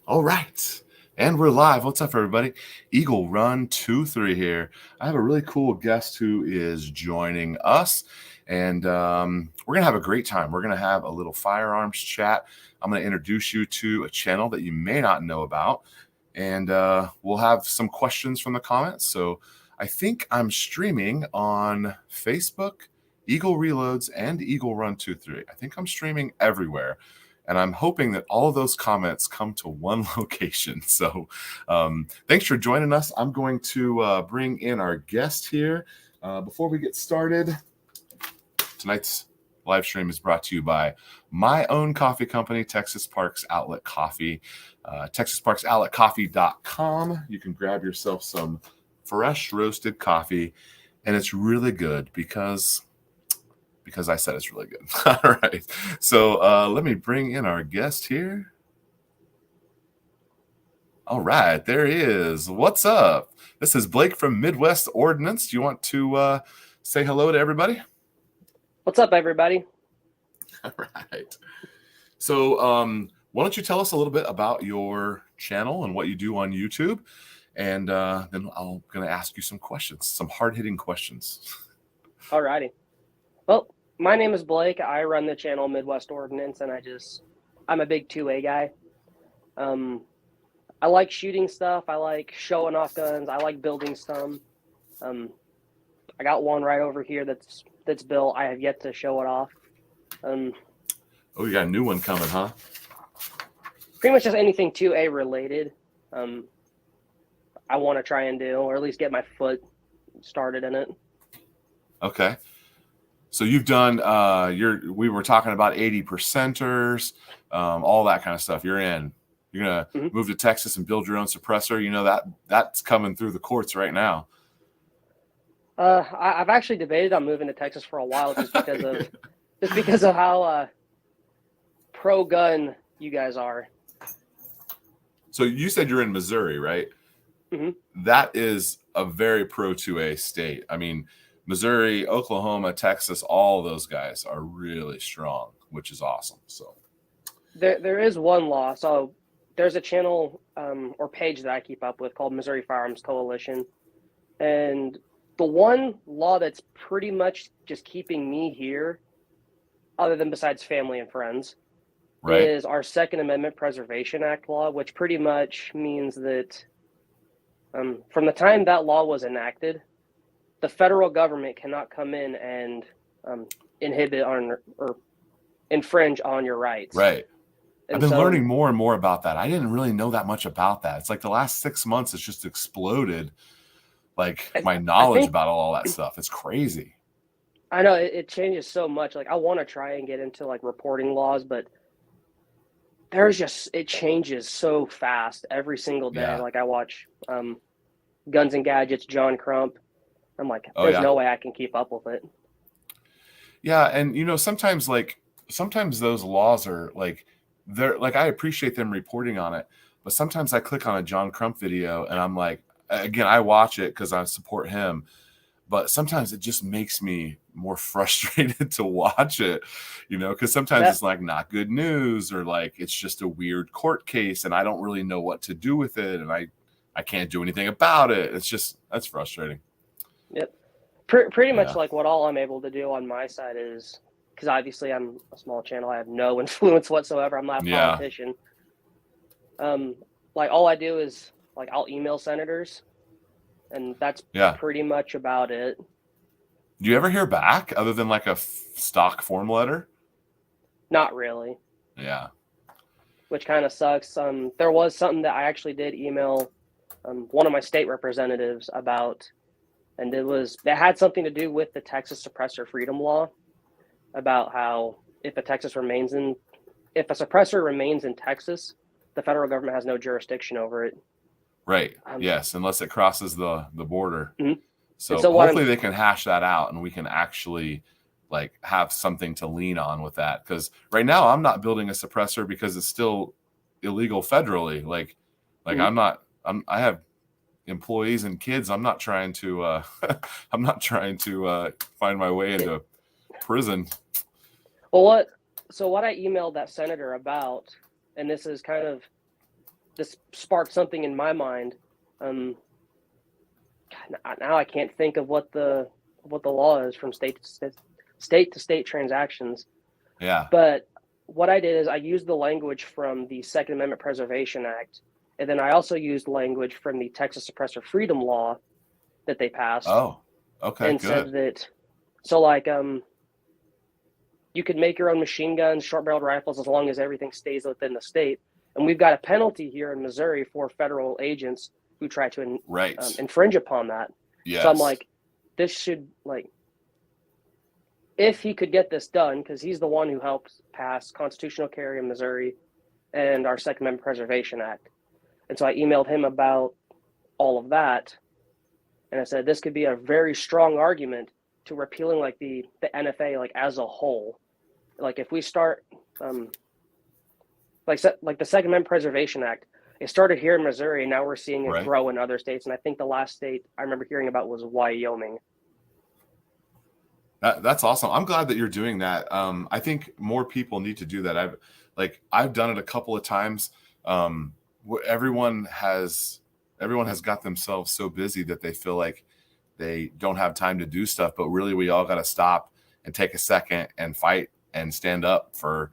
All right. And we're live. What's up, everybody? Eagle Run 23 here. I have a really cool guest who is joining us, and we're going to have a great time. We're going to have a little firearms chat. I'm going to introduce you to a channel that you may not know about, and we'll have some questions from the comments. So I think I'm streaming on Facebook, Eagle Reloads, and Eagle Run 23. I think I'm streaming everywhere. And I'm hoping that all of those comments come to one location. So thanks for joining us. I'm going to bring in our guest here. Before we get started, tonight's live stream is brought to you by my own coffee company, Texas Parks Outlet Coffee, TexasParksOutletCoffee.com. You can grab yourself some fresh roasted coffee, and it's really good because I said it's really good. All right. So let me bring in our guest here. All right. There he is. What's up? This is Blake from Midwest Ordinance. Do you want to say hello to everybody? What's up, everybody? All right. So why don't you tell us a little bit about your channel and what you do on YouTube? And then I'm going to ask you some questions, some hard-hitting questions. All righty. Well, my name is Blake. I run the channel Midwest Ordinance, and I'm a big 2A guy. I like shooting stuff. I like showing off guns. I like building some. I got one right over here that's built. I have yet to show it off. Oh, you got a new one coming, huh? Pretty much just anything 2A related. I want to try and do, or at least get my foot started in it. Okay. So you've done we were talking about 80%ers, all that kind of stuff. You're gonna move to Texas and build your own suppressor. You know that's coming through the courts right now. I've actually debated on moving to Texas for a while just because of how pro gun you guys are. So you said you're in Missouri, right? Mm-hmm. That is a very pro 2A state. I mean, Missouri, Oklahoma, Texas, all of those guys are really strong, which is awesome. So there is one law. So there's a channel or page that I keep up with called Missouri Firearms Coalition. And the one law that's pretty much just keeping me here, other than besides family and friends, right, is our Second Amendment Preservation Act law, which pretty much means that from the time that law was enacted, the federal government cannot come in and inhibit or infringe on your rights. Right. And I've been learning more and more about that. I didn't really know that much about that. It's like the last 6 months, it's just exploded. Like my knowledge about all that stuff. It's crazy. I know it changes so much. Like I want to try and get into like reporting laws, but it changes so fast every single day. Yeah. Like I watch Guns and Gadgets, John Crump. I'm like, there's no way I can keep up with it. Yeah, and sometimes those laws are they're like, I appreciate them reporting on it, but sometimes I click on a John Crump video and I'm like, again, I watch it because I support him, but sometimes it just makes me more frustrated to watch it, because sometimes it's like not good news or like it's just a weird court case and I don't really know what to do with it and I can't do anything about it. That's frustrating. Yep. Pretty much like what all I'm able to do on my side is, because obviously I'm a small channel, I have no influence whatsoever. I'm not a politician. Like all I do is like I'll email senators, and that's pretty much about it. Do you ever hear back other than like a stock form letter? Not really. Yeah. Which kind of sucks. There was something that I actually did email one of my state representatives about. And it had something to do with the Texas suppressor freedom law, about how if a suppressor remains in Texas, the federal government has no jurisdiction over it. Right. Yes, unless it crosses the border. Mm-hmm. So hopefully they can hash that out and we can actually like have something to lean on with that. Because right now I'm not building a suppressor because it's still illegal federally. Like mm-hmm. I have employees and kids. I'm not trying to find my way into prison. Well, what I emailed that senator about, and this is kind of this sparked something in my mind. Now I can't think of what the law is from state to state transactions. Yeah. But what I did is I used the language from the Second Amendment Preservation Act, and then I also used language from the Texas Suppressor Freedom Law that they passed. Oh, okay, and good. said that, so like you could make your own machine guns, short-barreled rifles, as long as everything stays within the state. And we've got a penalty here in Missouri for federal agents who try to infringe upon that. Yes. So I'm like, this should, like, if he could get this done, because he's the one who helped pass constitutional carry in Missouri and our Second Amendment Preservation Act. And so I emailed him about all of that. And I said, this could be a very strong argument to repealing like the NFA like as a whole. Like if we start like the Second Amendment Preservation Act, it started here in Missouri, and now we're seeing it grow in other states. And I think the last state I remember hearing about was Wyoming. That's awesome. I'm glad that you're doing that. I think more people need to do that. I've done it a couple of times. Everyone has got themselves so busy that they feel like they don't have time to do stuff, but really we all got to stop and take a second and fight and stand up for,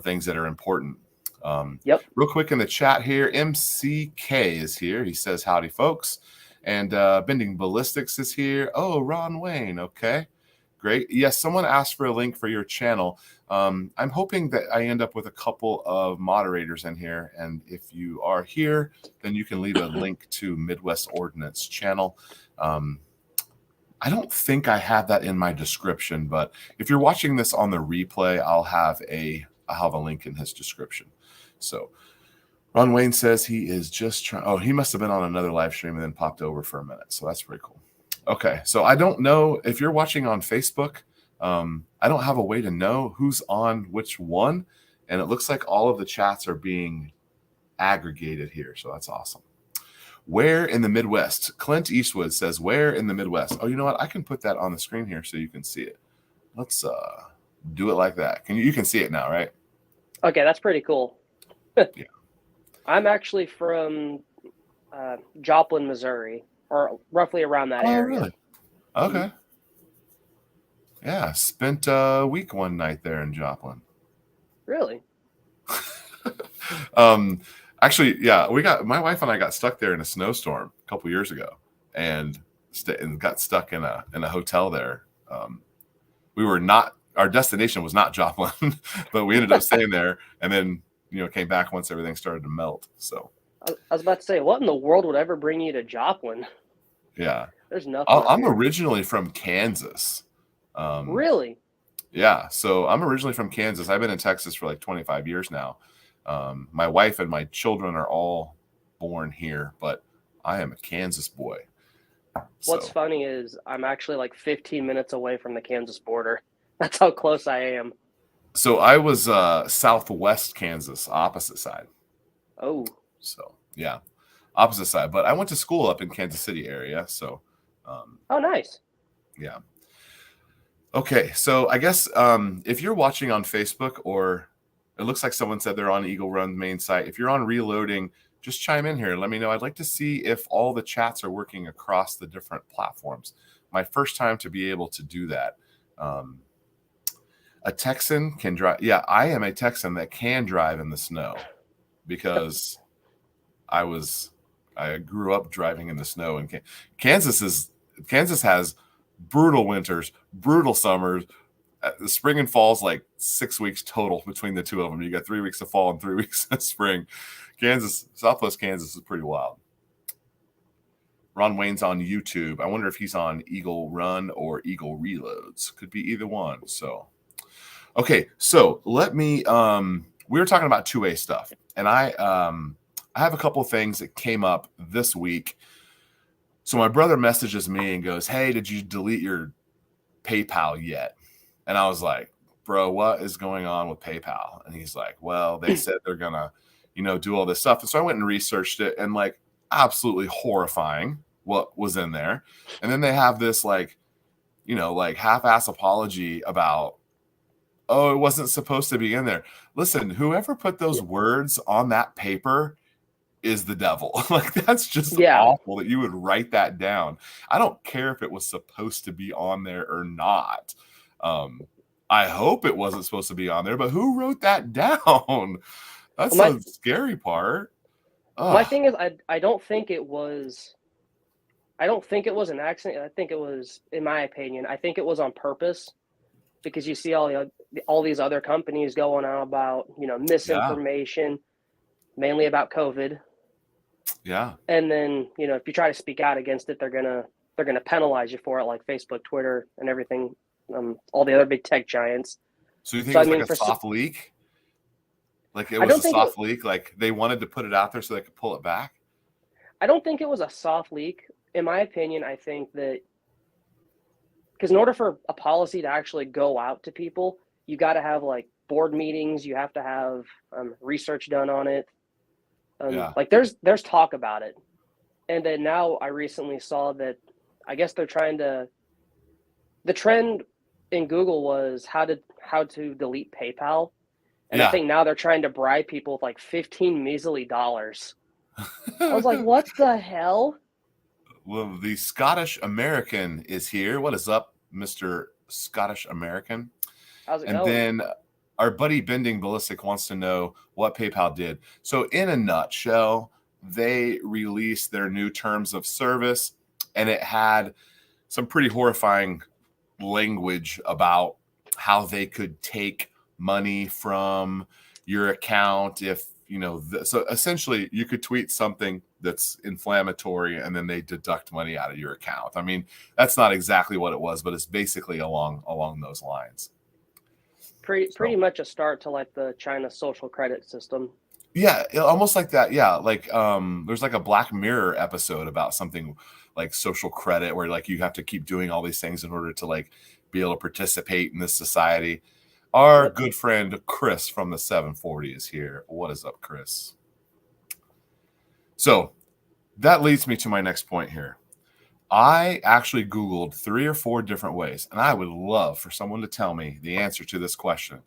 things that are important. Real quick in the chat here, MCK is here. He says, howdy folks. And Bending Ballistics is here. Oh, Ron Wayne. Okay, great. Yes, someone asked for a link for your channel. I'm hoping that I end up with a couple of moderators in here. And if you are here, then you can leave a link to Midwest Ordinance channel. I don't think I have that in my description, but if you're watching this on the replay, I'll have a link in his description. So Ron Wayne says he is just trying. Oh, he must have been on another live stream and then popped over for a minute. So that's pretty cool. Okay. So I don't know if you're watching on Facebook. I don't have a way to know who's on which one. And it looks like all of the chats are being aggregated here. So that's awesome. Where in the Midwest? Clint Eastwood says, where in the Midwest? Oh, you know what? I can put that on the screen here so you can see it. Let's do it like that. You can see it now, right? Okay, that's pretty cool. Yeah. I'm actually from Joplin, Missouri, or roughly around that area. Really? Okay. Yeah, spent a week one night there in Joplin. Really? Actually, yeah, my wife and I got stuck there in a snowstorm a couple years ago, and got stuck in a hotel there. Our destination was not Joplin, but we ended up staying there, and then came back once everything started to melt. So I was about to say, what in the world would ever bring you to Joplin? Yeah, there's nothing. I'm originally from Kansas. Really? Yeah, so I'm originally from Kansas. I've been in Texas for like 25 years now. My wife and my children are all born here, but I am a Kansas boy. What's funny is I'm actually like 15 minutes away from the Kansas border. That's how close I am. So I was southwest Kansas, opposite side. Oh. So yeah, opposite side. But I went to school up in Kansas City area. So. Oh, nice. Yeah. Okay, so I guess if you're watching on Facebook, or it looks like someone said they're on Eagle Run main site, if you're on Reloading, just chime in here and let me know. I'd like to see if all the chats are working across the different platforms. My first time to be able to do that. A Texan can drive. Yeah, I am a Texan that can drive in the snow because I grew up driving in the snow. And Kansas has brutal winters, brutal summers. The spring and fall is like 6 weeks total between the two of them. You got 3 weeks of fall and 3 weeks of spring. Southwest Kansas is pretty wild. Ron Wayne's on YouTube. I wonder if he's on Eagle Run or Eagle Reloads. Could be either one. So, okay. So let me. We were talking about 2A stuff, and I have a couple of things that came up this week. So my brother messages me and goes, "Hey, did you delete your PayPal yet?" And I was like, "Bro, what is going on with PayPal?" And he's like, "Well, they said they're gonna, do all this stuff." And so I went and researched it, and like absolutely horrifying what was in there. And then they have this like half-ass apology about, oh, it wasn't supposed to be in there. Listen, whoever put those words on that paper is the devil. Like, that's just Yeah. awful that you would write that down. I don't care if it was supposed to be on there or not. I hope it wasn't supposed to be on there, but who wrote that down? That's My the scary part. my thing is, I don't think it was. I don't think it was an accident. I think it was, in my opinion, I think it was on purpose, because you see all these other companies going on about, Yeah. misinformation, mainly about COVID. Yeah. And then, if you try to speak out against it, they're gonna penalize you for it, like Facebook, Twitter, and everything, all the other big tech giants. So you think So it I was like mean, a soft leak? Like, it I was don't a think it. soft leak? Like, they wanted to put it out there so they could pull it back? I don't think it was a soft leak. In my opinion, I think that because in order for a policy to actually go out to people, you got to have like board meetings. You have to have research done on it. Yeah. Like there's talk about it, and then now I recently saw that I guess they're trying to. The trend in Google was how to delete PayPal, and I Yeah. think now they're trying to bribe people with like 15 measly dollars. I was like, what the hell? Well, the Scottish American is here. What is up, Mr. Scottish American? How's it And going? then our buddy Bending Ballistic wants to know what PayPal did. So, in a nutshell, they released their new terms of service, and it had some pretty horrifying language about how they could take money from your account if so essentially you could tweet something that's inflammatory and then they deduct money out of your account. I mean, that's not exactly what it was, but it's basically along those lines. Pretty much a start to like the China social credit system. Yeah, almost like that. Yeah, like there's like a Black Mirror episode about something like social credit where like you have to keep doing all these things in order to like be able to participate in this society. Our Yep. good friend Chris from the 740 is here. What is up, Chris? So that leads me to my next point here. I actually Googled 3 or 4 different ways, and I would love for someone to tell me the answer to this question.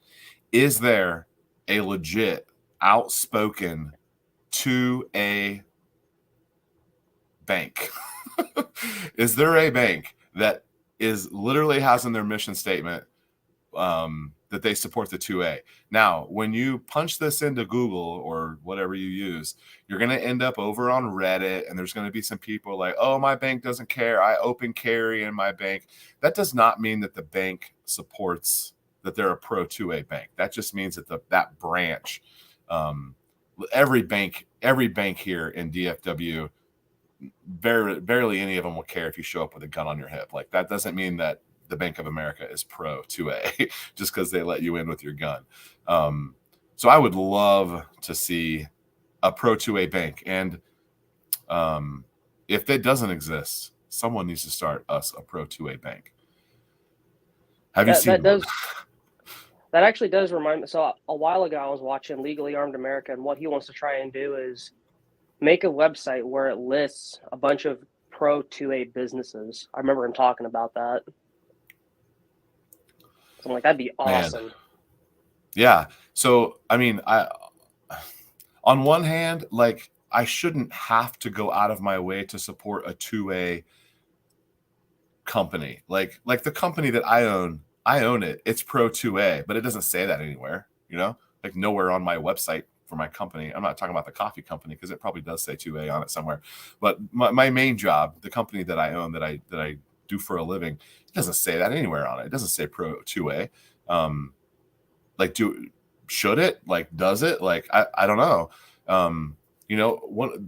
Is there a legit, outspoken 2A bank? Is there a bank that is literally has in their mission statement that they support the 2A? Now, when you punch this into Google or whatever you use, you're going to end up over on Reddit, and there's going to be some people like, oh, my bank doesn't care. I open carry in my bank. That does not mean that the bank supports that they're a pro 2A bank. That just means that that branch, every bank here in DFW, barely any of them will care if you show up with a gun on your hip. Like, that doesn't mean that the Bank of America is pro 2A just because they let you in with your gun. So I would love to see a pro 2A bank. And if that doesn't exist, someone needs to start us a pro 2A bank. Have you seen that? That actually does remind me. So a while ago, I was watching Legally Armed America, and what he wants to try and do is make a website where it lists a bunch of pro 2A businesses. I remember him talking about that. So I'm like, that'd be awesome. Man. Yeah. So, I mean, on one hand, like, I shouldn't have to go out of my way to support a 2A company. Like the company that I own it. It's pro 2A, but it doesn't say that anywhere, like nowhere on my website for my company. I'm not talking about the coffee company because it probably does say 2A on it somewhere. But my main job, the company that I own, that I do for a living, it doesn't say that anywhere on it. It doesn't say pro 2A. Like, should it? Like, does it? Like, I don't know.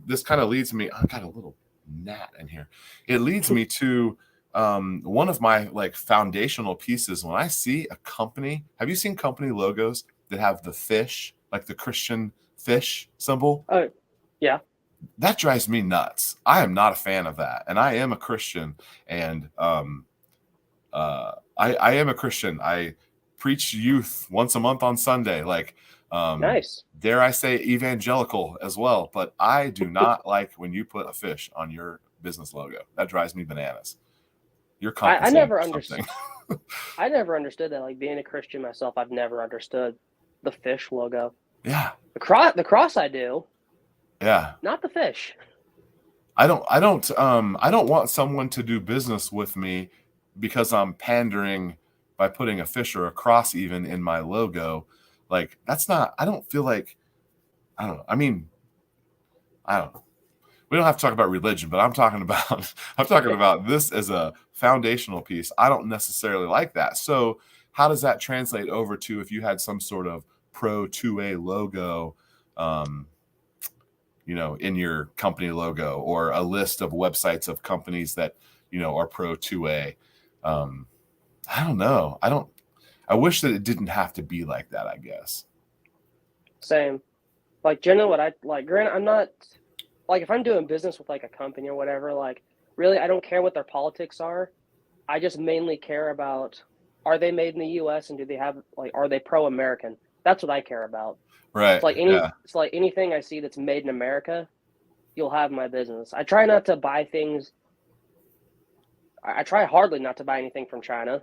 This kind of leads me. I got a little gnat in here. It leads me to one of my like foundational pieces. When I see a company, have you seen company logos that have the fish, like the Christian fish symbol? Oh, yeah. That drives me nuts. I am not a fan of that, and I am a Christian, and I am a Christian. I preach youth once a month on Sunday. Like, Nice. dare I say evangelical as well, but I do not like when you put a fish on your business logo. That drives me bananas. You're compensating I never for understood. something. I never understood that. Like, being a Christian myself, I've never understood the fish logo. Yeah. The cross I do. Yeah. not the fish. I don't want someone to do business with me because I'm pandering by putting a fish or a cross even in my logo. Like that's not, I don't feel like, I don't know. I mean, I don't know. We don't have to talk about religion, but I'm talking about I'm talking about this as a foundational piece. I don't necessarily like that. So how does that translate over to if you had some sort of pro 2A logo, um, in your company logo, or a list of websites of companies that, are pro 2A? I don't know. I wish that it didn't have to be like that, I guess. Same. Like generally, what I like. Granted, I'm not like if I'm doing business with like a company or whatever. Like really, I don't care what their politics are. I just mainly care about are they made in the U.S. and do they have like are they pro-American? That's what I care about. Right. Yeah. It's like anything I see that's made in America, you'll have my business. I try not to buy things. I try hardly not to buy anything from China.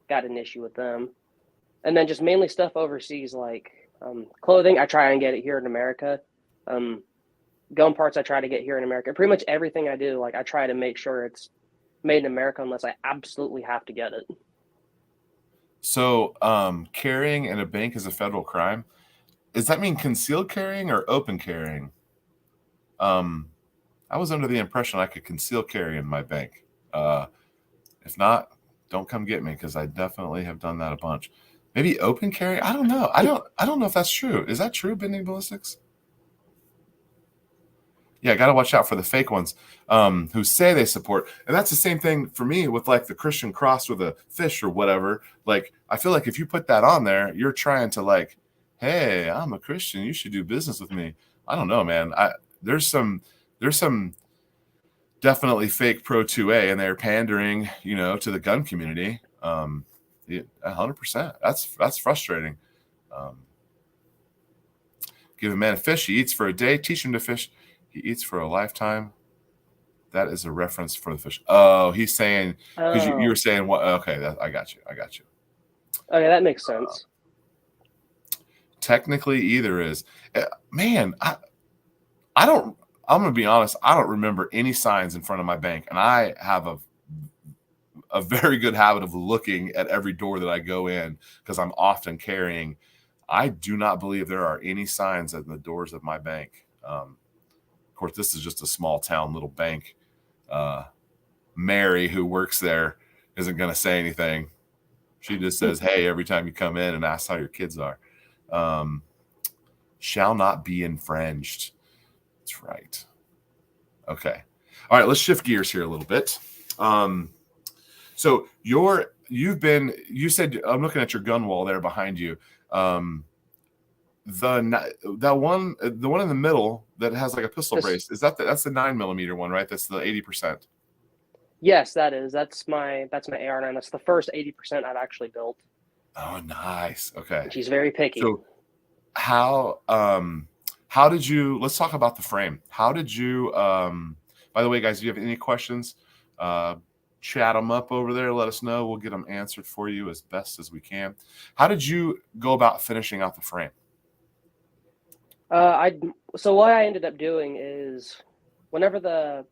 Got an issue with them, and then just mainly stuff overseas like clothing. I try and get it here in America. Um, Gun parts I try to get here in America. Pretty much everything I do, like I try to make sure it's made in America unless I absolutely have to get it. So carrying in a bank is a federal crime. Does that mean concealed carrying or open carrying? I was under the impression I could conceal carry in my bank. If not, don't come get me because I definitely have done that a bunch. Maybe open carry. I don't know. I don't know if that's true. Is that true, Bending Ballistics? Yeah, got to watch out for the fake ones who say they support. And that's the same thing for me with like the Christian cross with a fish or whatever. Like, I feel like if you put that on there, you're trying to like, hey, I'm a Christian. You should do business with me. I don't know, man. There's some definitely fake pro 2A and they're pandering, to the gun community. 100%. That's frustrating. Give a man a fish, he eats for a day. Teach him to fish, he eats for a lifetime. That is a reference for the fish. Oh, he's saying because you were saying what? Okay, I got you. Okay, that makes sense. Technically, either is. Man, I don't. I'm gonna be honest. I don't remember any signs in front of my bank, and I have a very good habit of looking at every door that I go in because I'm often carrying. I do not believe there are any signs at the doors of my bank. Of course, this is just a small town little bank. Mary, who works there, isn't going to say anything. She just says, hey, every time you come in and ask how your kids are. Shall not be infringed. That's right. Okay. All right, let's shift gears here a little bit. So you said, I'm looking at your gun wall there behind you. The one in the middle that has like a pistol brace, is that's the 9mm one, right? That's the 80%. Yes, that is. That's my AR9. That's the first 80% I've actually built. Oh, nice. Okay. And she's very picky. So how did you, let's talk about the frame. How did you, by the way, guys, if you have any questions, chat them up over there. Let us know. We'll get them answered for you as best as we can. How did you go about finishing out the frame? So what I ended up doing is whenever the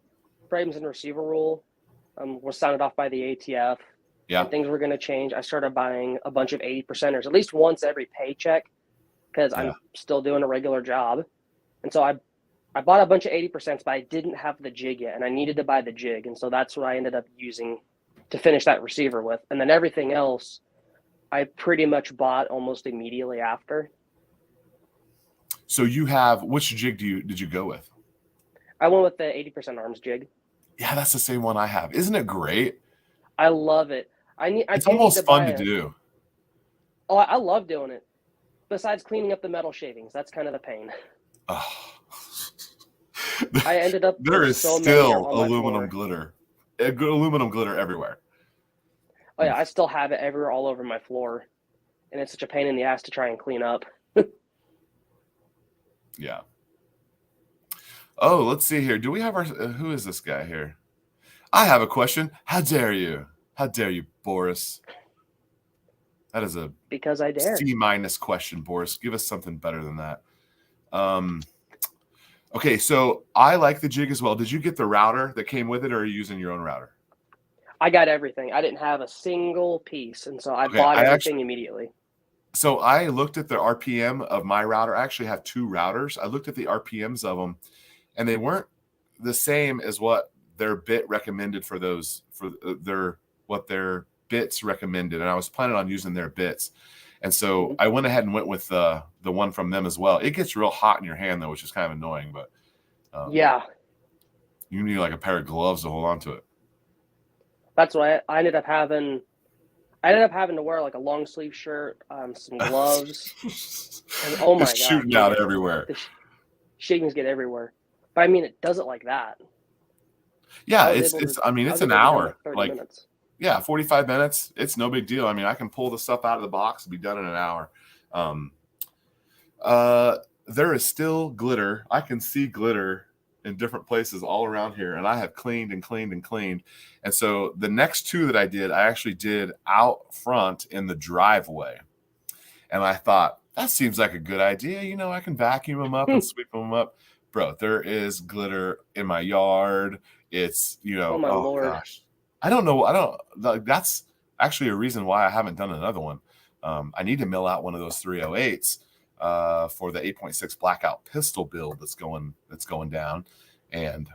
frames and receiver rule was signed off by the ATF, and things were going to change, I started buying a bunch of 80%ers at least once every paycheck because I'm still doing a regular job. And so I bought a bunch of 80%, but I didn't have the jig yet, and I needed to buy the jig. And so that's what I ended up using to finish that receiver with. And then everything else I pretty much bought almost immediately after. So which jig did you go with? I went with the 80% arms jig. Yeah, that's the same one I have. Isn't it great? I love it. It's almost fun to do. Oh, I love doing it. Besides cleaning up the metal shavings, that's kind of the pain. Oh. I ended up there is so still aluminum glitter everywhere. Oh yeah, I still have it everywhere all over my floor, and it's such a pain in the ass to try and clean up. Yeah. Oh, let's see here. Do we have who is this guy here? I have a question. How dare you? How dare you, Boris? That is a because I dare. C- question, Boris. Give us something better than that. Okay, so I like the jig as well. Did you get the router that came with it, or are you using your own router? I got everything. I didn't have a single piece, and so I Okay, bought everything immediately. So I looked at the RPM of my router. I actually have 2 routers. I looked at the RPMs of them, and they weren't the same as what their bit recommended for those for their bits recommended. And I was planning on using their bits, and so I went ahead and went with the one from them as well. It gets real hot in your hand though, which is kind of annoying, but Yeah, you need like a pair of gloves to hold on to it. that's why I ended up having. I ended up having to wear like a long sleeve shirt, some gloves, and oh my It's god, shooting out everywhere. the shavings get everywhere. But I mean, it does it like that. Yeah, I was it's able to. I mean, I it's was an able to be done in hour. like 30 Like, minutes. yeah, 45 minutes. It's no big deal. I mean, I can pull the stuff out of the box and be done in an hour. There is still glitter. I can see glitter in different places all around here, and I have cleaned and cleaned and cleaned. And so the next 2 that I did, I actually did out front in the driveway. And I thought, that seems like a good idea. You know, I can vacuum them up and sweep them up. Bro, there is glitter in my yard. It's, Oh my oh lord. gosh. I don't know. I don't, like, that's actually a reason why I haven't done another one. I need to mill out one of those 308s for the 8.6 blackout pistol build that's going down. And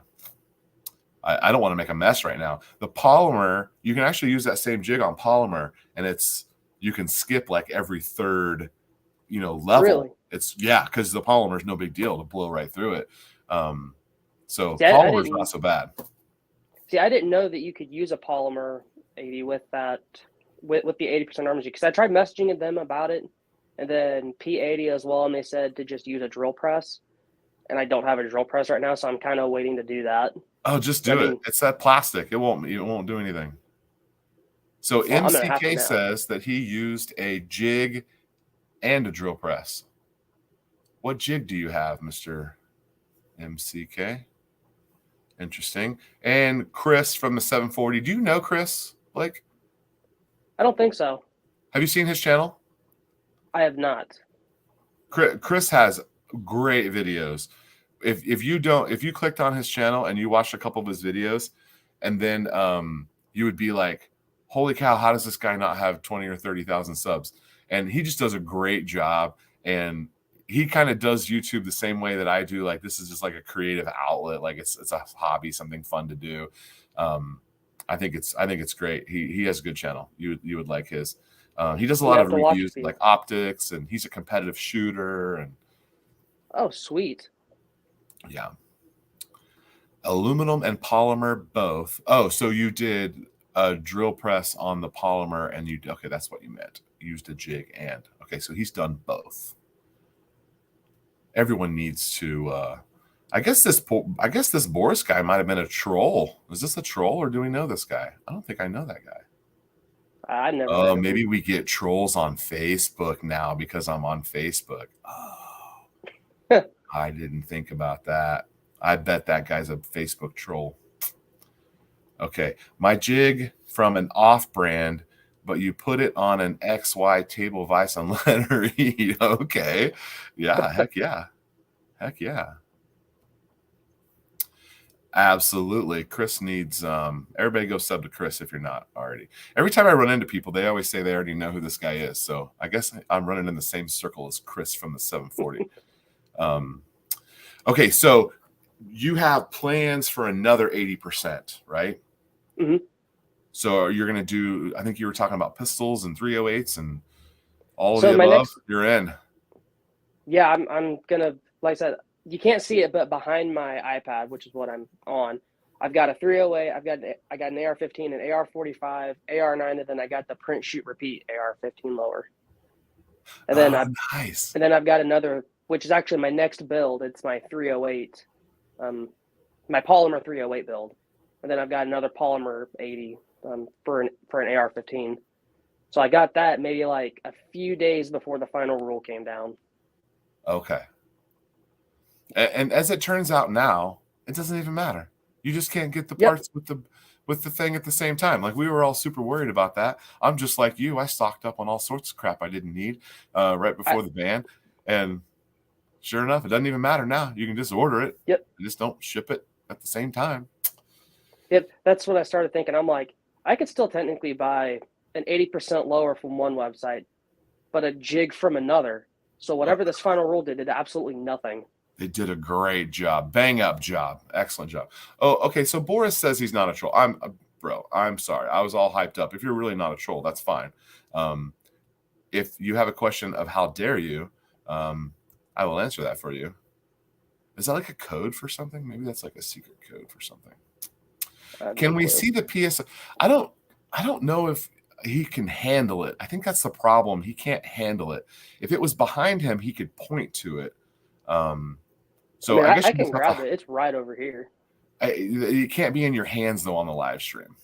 I don't want to make a mess right now. The polymer, you can actually use that same jig on polymer, and you can skip like every third, level. Really? It's because the polymer is no big deal to blow right through it. So See, polymer's not so bad. See, I didn't know that you could use a polymer 80 with that with the 80% armor because I tried messaging them about it, and then P80 as well, and they said to just use a drill press, and I don't have a drill press right now, so I'm kind of waiting to do that. Oh, just do it. It's that plastic. It won't do anything. So MCK says that he used a jig and a drill press. What jig do you have, Mr. MCK? Interesting. And Chris from the 740. Do you know Chris, Blake? I don't think so. Have you seen his channel? I have not. Chris has great videos. If you clicked on his channel and you watched a couple of his videos, and then you would be like, holy cow, how does this guy not have 20 or 30,000 subs? And he just does a great job. And he kind of does YouTube the same way that I do. Like, this is just like a creative outlet. Like, it's a hobby, something fun to do. I think it's great. He has a good channel. You would like his. He does a lot of reviews like optics, and he's a competitive shooter. And oh, sweet. Yeah. Aluminum and polymer both. Oh, so you did a drill press on the polymer, and okay, that's what you meant. You used a jig and okay, so he's done both. Everyone needs to I guess this Boris guy might have been a troll. Is this a troll, or do we know this guy? I don't think I know that guy. I never. Oh, maybe we get trolls on Facebook now because I'm on Facebook. Oh, I didn't think about that. I bet that guy's a Facebook troll. Okay, my jig from an off-brand, but you put it on an XY table vise on letter E. Okay, yeah, heck yeah. Absolutely. Chris needs everybody go sub to Chris if you're not already. Every time I run into people, they always say they already know who this guy is. So I guess I'm running in the same circle as Chris from the 740. Okay, so you have plans for another 80%, right? Mm-hmm. So you're going to do, I think you were talking about pistols and 308s and all of the above. You're in. Yeah, I'm going to, like I said, you can't see it, but behind my iPad, which is what I'm on, I've got a 308, I got an AR-15, an AR-45, AR-9, and then I got the print, shoot, repeat AR-15 lower. And then nice. And then I've got another, which is actually my next build. It's my 308, my polymer 308 build, and then I've got another polymer 80 for an AR-15. So I got that maybe like a few days before the final rule came down. Okay. And as it turns out now, it doesn't even matter. You just can't get the parts with the thing at the same time. Like, we were all super worried about that. I'm just like you. I stocked up on all sorts of crap I didn't need right before the ban. And Sure enough, it doesn't even matter now. You can just order it. Yep. Just don't ship it at the same time. Yep. That's what I started thinking. I'm like, I could still technically buy an 80% lower from one website, but a jig from another. So whatever this final rule did absolutely nothing. They did a great job. Bang up job. Excellent job. Oh, okay. So Boris says he's not a troll. Bro, I'm sorry. I was all hyped up. If you're really not a troll, that's fine. If you have a question of how dare you, I will answer that for you. Is that like a code for something? Maybe that's like a secret code for something. Can we see the PS? I don't know if he can handle it. I think that's the problem. He can't handle it. If it was behind him, he could point to it. So I guess I can grab it. It's right over here. It can't be in your hands though on the live stream.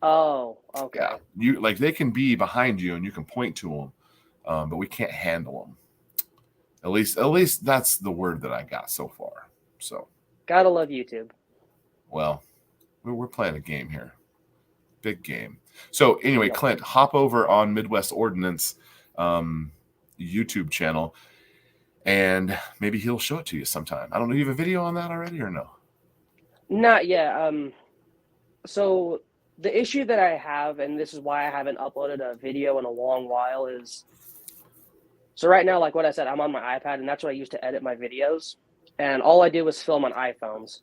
Oh, okay. Yeah, they can be behind you and you can point to them, but we can't handle them. At least that's the word that I got so far. So gotta love YouTube. Well, we're playing a game here, big game. So anyway, Clint, hop over on Midwest Ordinance YouTube channel, and maybe he'll show it to you sometime. I don't know. You have a video on that already or no? Not yet. So the issue that I have, and this is why I haven't uploaded a video in a long while, is so right now, like what I said, I'm on my iPad, and that's what I use to edit my videos. And all I do is film on iPhones.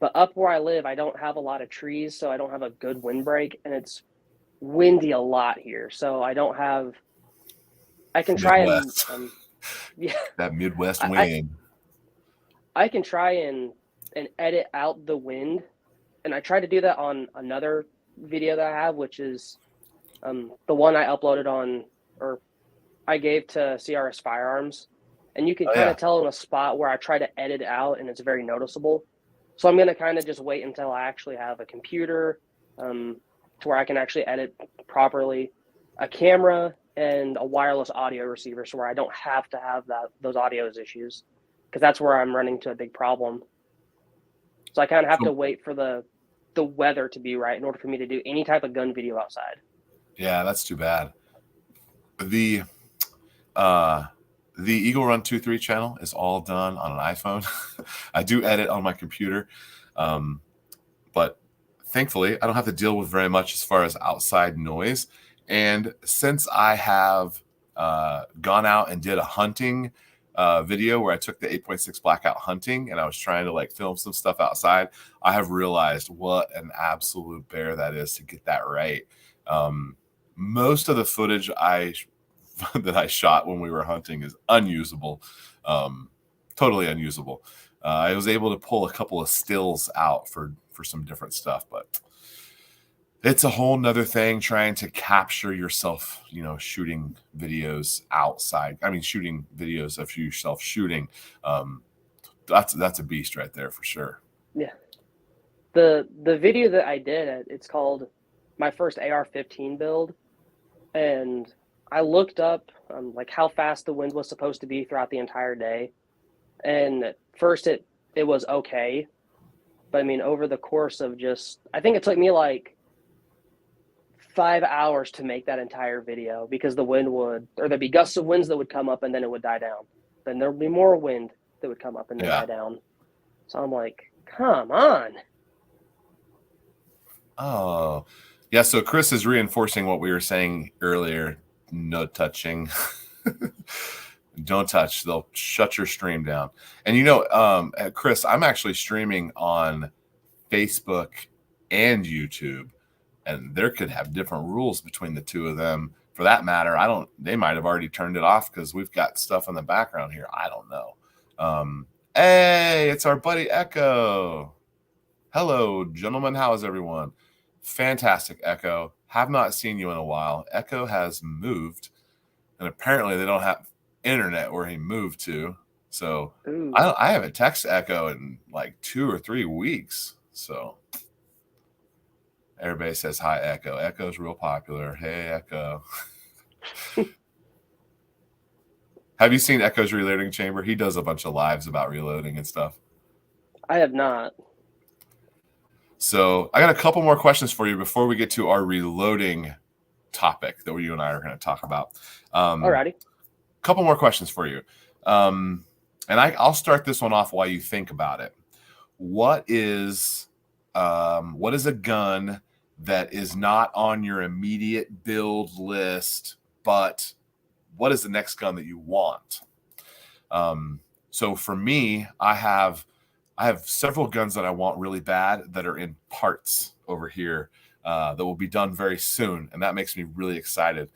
But up where I live, I don't have a lot of trees, so I don't have a good windbreak, and it's windy a lot here. So I don't have. I can try and yeah, that Midwest wind. I can try and edit out the wind, and I tried to do that on another video that I have, which is the one I uploaded on, or I gave to CRS Firearms, and you can kind of tell in a spot where I try to edit it out, and it's very noticeable. So I'm going to kind of just wait until I actually have a computer to where I can actually edit properly, a camera, and a wireless audio receiver, so where I don't have to have those audio issues, because that's where I'm running into a big problem. So I kind of have to wait for the weather to be right in order for me to do any type of gun video outside. Yeah, that's too bad. The Eagle Run 2-3 channel is all done on an iPhone. I do edit on my computer, but thankfully I don't have to deal with very much as far as outside noise. And since I have gone out and did a hunting video where I took the 8.6 blackout hunting, and I was trying to film some stuff outside, I have realized what an absolute bear that is to get that right. Most of the footage that I shot when we were hunting is unusable, totally unusable. I was able to pull a couple of stills out for some different stuff, but it's a whole nother thing trying to capture yourself, shooting videos outside. I mean, shooting videos of yourself shooting. That's a beast right there for sure. Yeah. The video that I did, it's called my first AR-15 build. And I looked up how fast the wind was supposed to be throughout the entire day. And at first it was okay. But I mean, over the course of I think it took me 5 hours to make that entire video, because there'd be gusts of winds that would come up and then it would die down. Then there'd be more wind that would come up and then die down. So I'm like, come on. Oh, yeah. So Chris is reinforcing what we were saying earlier. No touching. Don't touch. They'll shut your stream down. And Chris, I'm actually streaming on Facebook and YouTube. And there could have different rules between the two of them. For that matter, they might have already turned it off because we've got stuff in the background here. I don't know. Hey, it's our buddy Echo. Hello, gentlemen. How is everyone? Fantastic, Echo. Have not seen you in a while. Echo has moved, and apparently they don't have internet where he moved to. So I haven't texted Echo in 2 or 3 weeks. So everybody says hi, Echo. Echo's real popular. Hey, Echo. Have you seen Echo's reloading chamber? He does a bunch of lives about reloading and stuff. I have not. So I got a couple more questions for you before we get to our reloading topic that you and I are going to talk about. Alrighty. Couple more questions for you. and I'll start this one off while you think about it. What is a gun that is not on your immediate build list, but what is the next gun that you want? So for me, I have several guns that I want really bad that are in parts over here that will be done very soon, and that makes me really excited.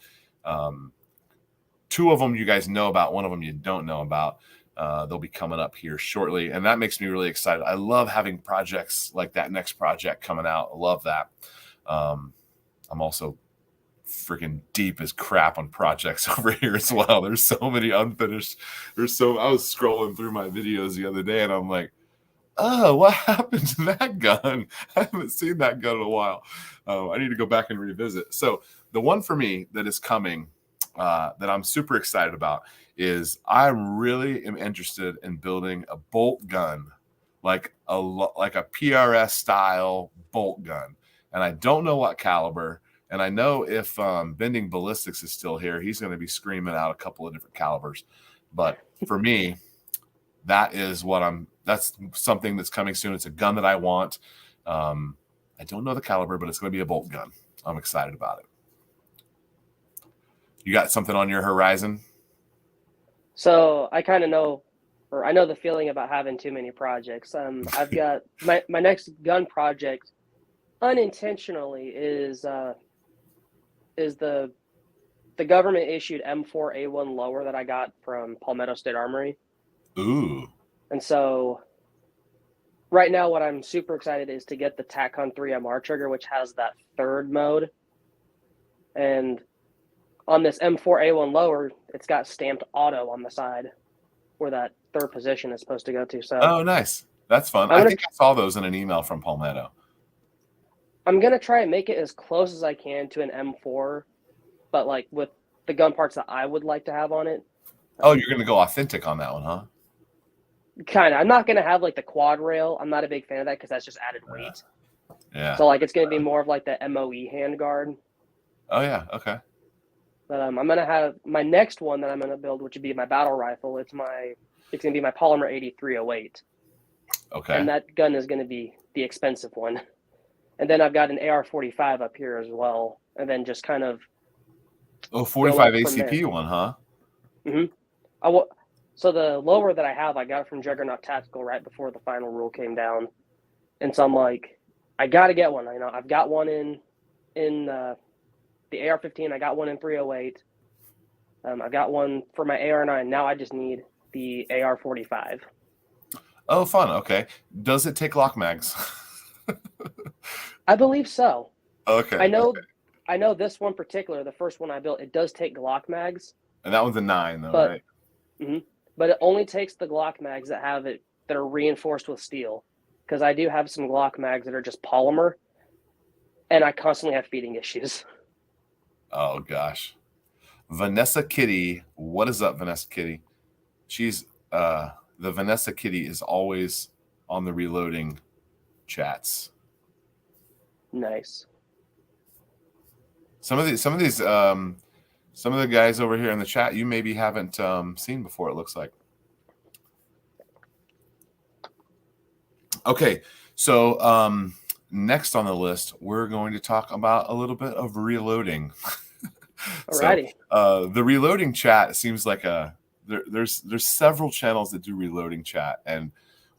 Two of them you guys know about, one of them you don't know about. They'll be coming up here shortly, and that makes me really excited. I love having projects like that next project coming out. I love that. I'm also freaking deep as crap on projects over here as well. There's so many unfinished. I was scrolling through my videos the other day, and I'm like, oh, what happened to that gun? I haven't seen that gun in a while. I need to go back and revisit. So the one for me that is coming that I'm super excited about is I really am interested in building a bolt gun, like a PRS style bolt gun. And I don't know what caliber. And I know if Bending Ballistics is still here, he's going to be screaming out a couple of different calibers. But for me, that's something that's coming soon. It's a gun that I want. I don't know the caliber, but it's going to be a bolt gun. I'm excited about it. You got something on your horizon? So I kind of know, or I know the feeling about having too many projects. I've got my next gun project unintentionally is the government issued M4A1 lower that I got from Palmetto State Armory. Ooh. And so right now what I'm super excited is to get the TacCon 3 MR trigger, which has that third mode. And on this M4A1 lower, it's got stamped auto on the side where that third position is supposed to go to. So oh, nice. That's fun. I think I saw those in an email from Palmetto. I'm going to try and make it as close as I can to an M4, but like with the gun parts that I would like to have on it. Oh, you're going to go authentic on that one, huh? Kind of. I'm not going to have like the quad rail. I'm not a big fan of that because that's just added weight. Yeah. So like it's going to be more of like the MOE handguard. Oh, yeah. Okay. But I'm going to have my next one that I'm going to build, which would be my battle rifle. It's going to be my Polymer 8308. Okay. And that gun is going to be the expensive one. And then I've got an AR-45 up here as well. And then just kind of 45 ACP one, huh? Mm-hmm. So the lower that I have, I got it from Juggernaut Tactical right before the final rule came down. And so I'm like, I got to get one. You know, I've got one in the AR-15. I got one in 308. I got one for my AR-9. Now I just need the AR-45. Oh, fun. Okay. Does it take lock mags? I believe so. Okay. I know this one particular, the first one I built, it does take Glock mags. And that one's a 9, though, right? Mm-hmm. But it only takes the Glock mags that are reinforced with steel. Because I do have some Glock mags that are just polymer, and I constantly have feeding issues. Oh, gosh. Vanessa Kitty. What is up, Vanessa Kitty? She's the Vanessa Kitty is always on the reloading chats. Nice. Some of the guys over here in the chat you maybe haven't seen before, it looks like. Okay, so next on the list, we're going to talk about a little bit of reloading. Alrighty. So, the reloading chat seems like there's several channels that do reloading chat, and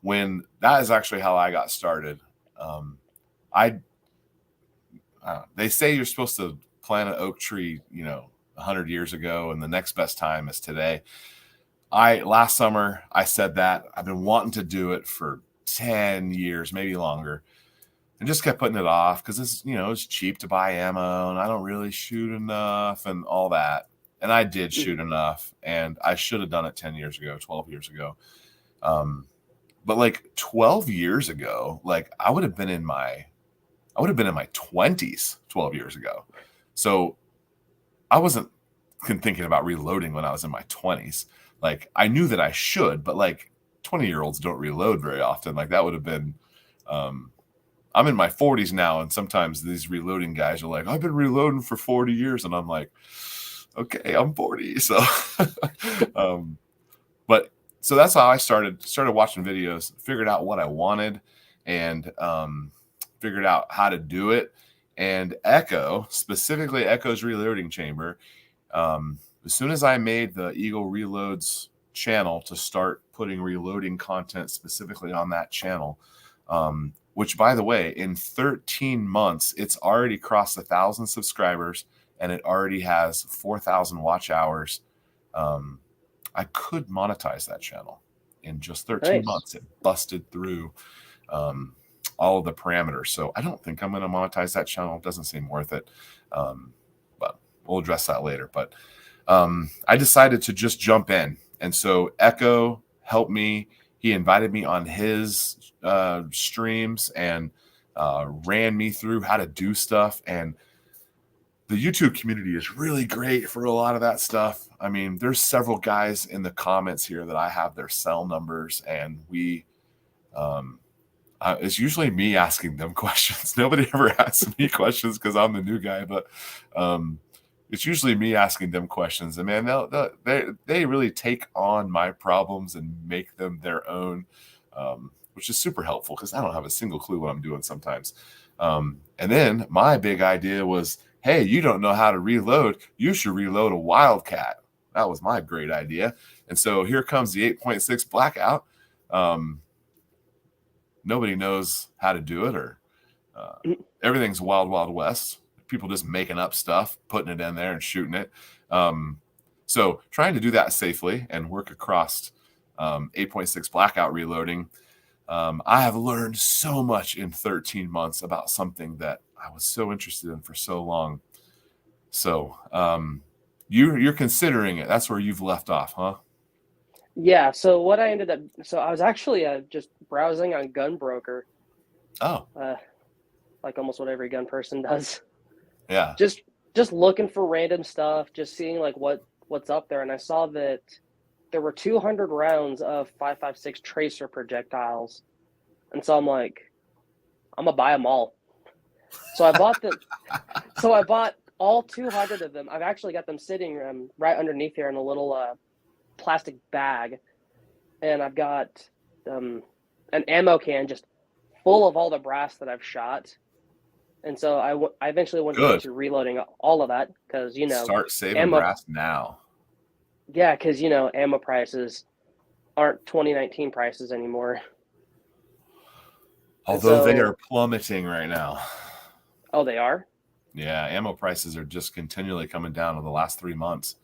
when that is actually how I got started. They say you're supposed to plant an oak tree, 100 years ago, and the next best time is today. Last summer I said that. I've been wanting to do it for 10 years, maybe longer, and just kept putting it off because it's cheap to buy ammo, and I don't really shoot enough and all that. And I did shoot enough, and I should have done it 10 years ago, 12 years ago. But like 12 years ago, like I would have been in my 20s 12 years ago. So I wasn't thinking about reloading when I was in my 20s. Like I knew that I should, but like 20-year-olds don't reload very often. Like that would have been, I'm in my 40s now. And sometimes these reloading guys are like, I've been reloading for 40 years. And I'm like, okay, I'm 40. So, but so that's how I started watching videos, figured out what I wanted, and figured out how to do it. And Echo, specifically Echo's reloading chamber, as soon as I made the Eagle Reloads channel to start putting reloading content specifically on that channel, which, by the way, in 13 months, it's already crossed 1,000 subscribers and it already has 4,000 watch hours. I could monetize that channel in just 13 months. It busted through all of the parameters. So I don't think I'm going to monetize that channel. It doesn't seem worth it. But we'll address that later. But I decided to just jump in. And so Echo helped me. He invited me on his streams and ran me through how to do stuff. And the YouTube community is really great for a lot of that stuff. I mean, there's several guys in the comments here that I have their cell numbers, and it's usually me asking them questions. Nobody ever asks me questions because I'm the new guy, but it's usually me asking them questions. And man, they really take on my problems and make them their own, which is super helpful because I don't have a single clue what I'm doing sometimes. And then my big idea was, hey, you don't know how to reload. You should reload a Wildcat. That was my great idea. And so here comes the 8.6 blackout. Nobody knows how to do it, or everything's wild, wild west. People just making up stuff, putting it in there and shooting it. So trying to do that safely and work across 8.6 blackout reloading. I have learned so much in 13 months about something that I was so interested in for so long. So you're considering it. That's where you've left off, huh? Yeah. So what I ended up, so I was actually just browsing on Gunbroker. Oh. Like almost what every gun person does. Yeah. Just looking for random stuff, just seeing like what's up there, and I saw that there were 200 rounds of 5.56 tracer projectiles, and so I'm like, I'm gonna buy them all. So I bought them. So I bought all 200 of them. I've actually got them sitting right underneath here in a little plastic bag, and I've got an ammo can just full of all the brass that I've shot. And so I eventually went into reloading all of that because, start saving brass now. Yeah, because, ammo prices aren't 2019 prices anymore. Although they are plummeting right now. Oh, they are? Yeah, ammo prices are just continually coming down in the last 3 months.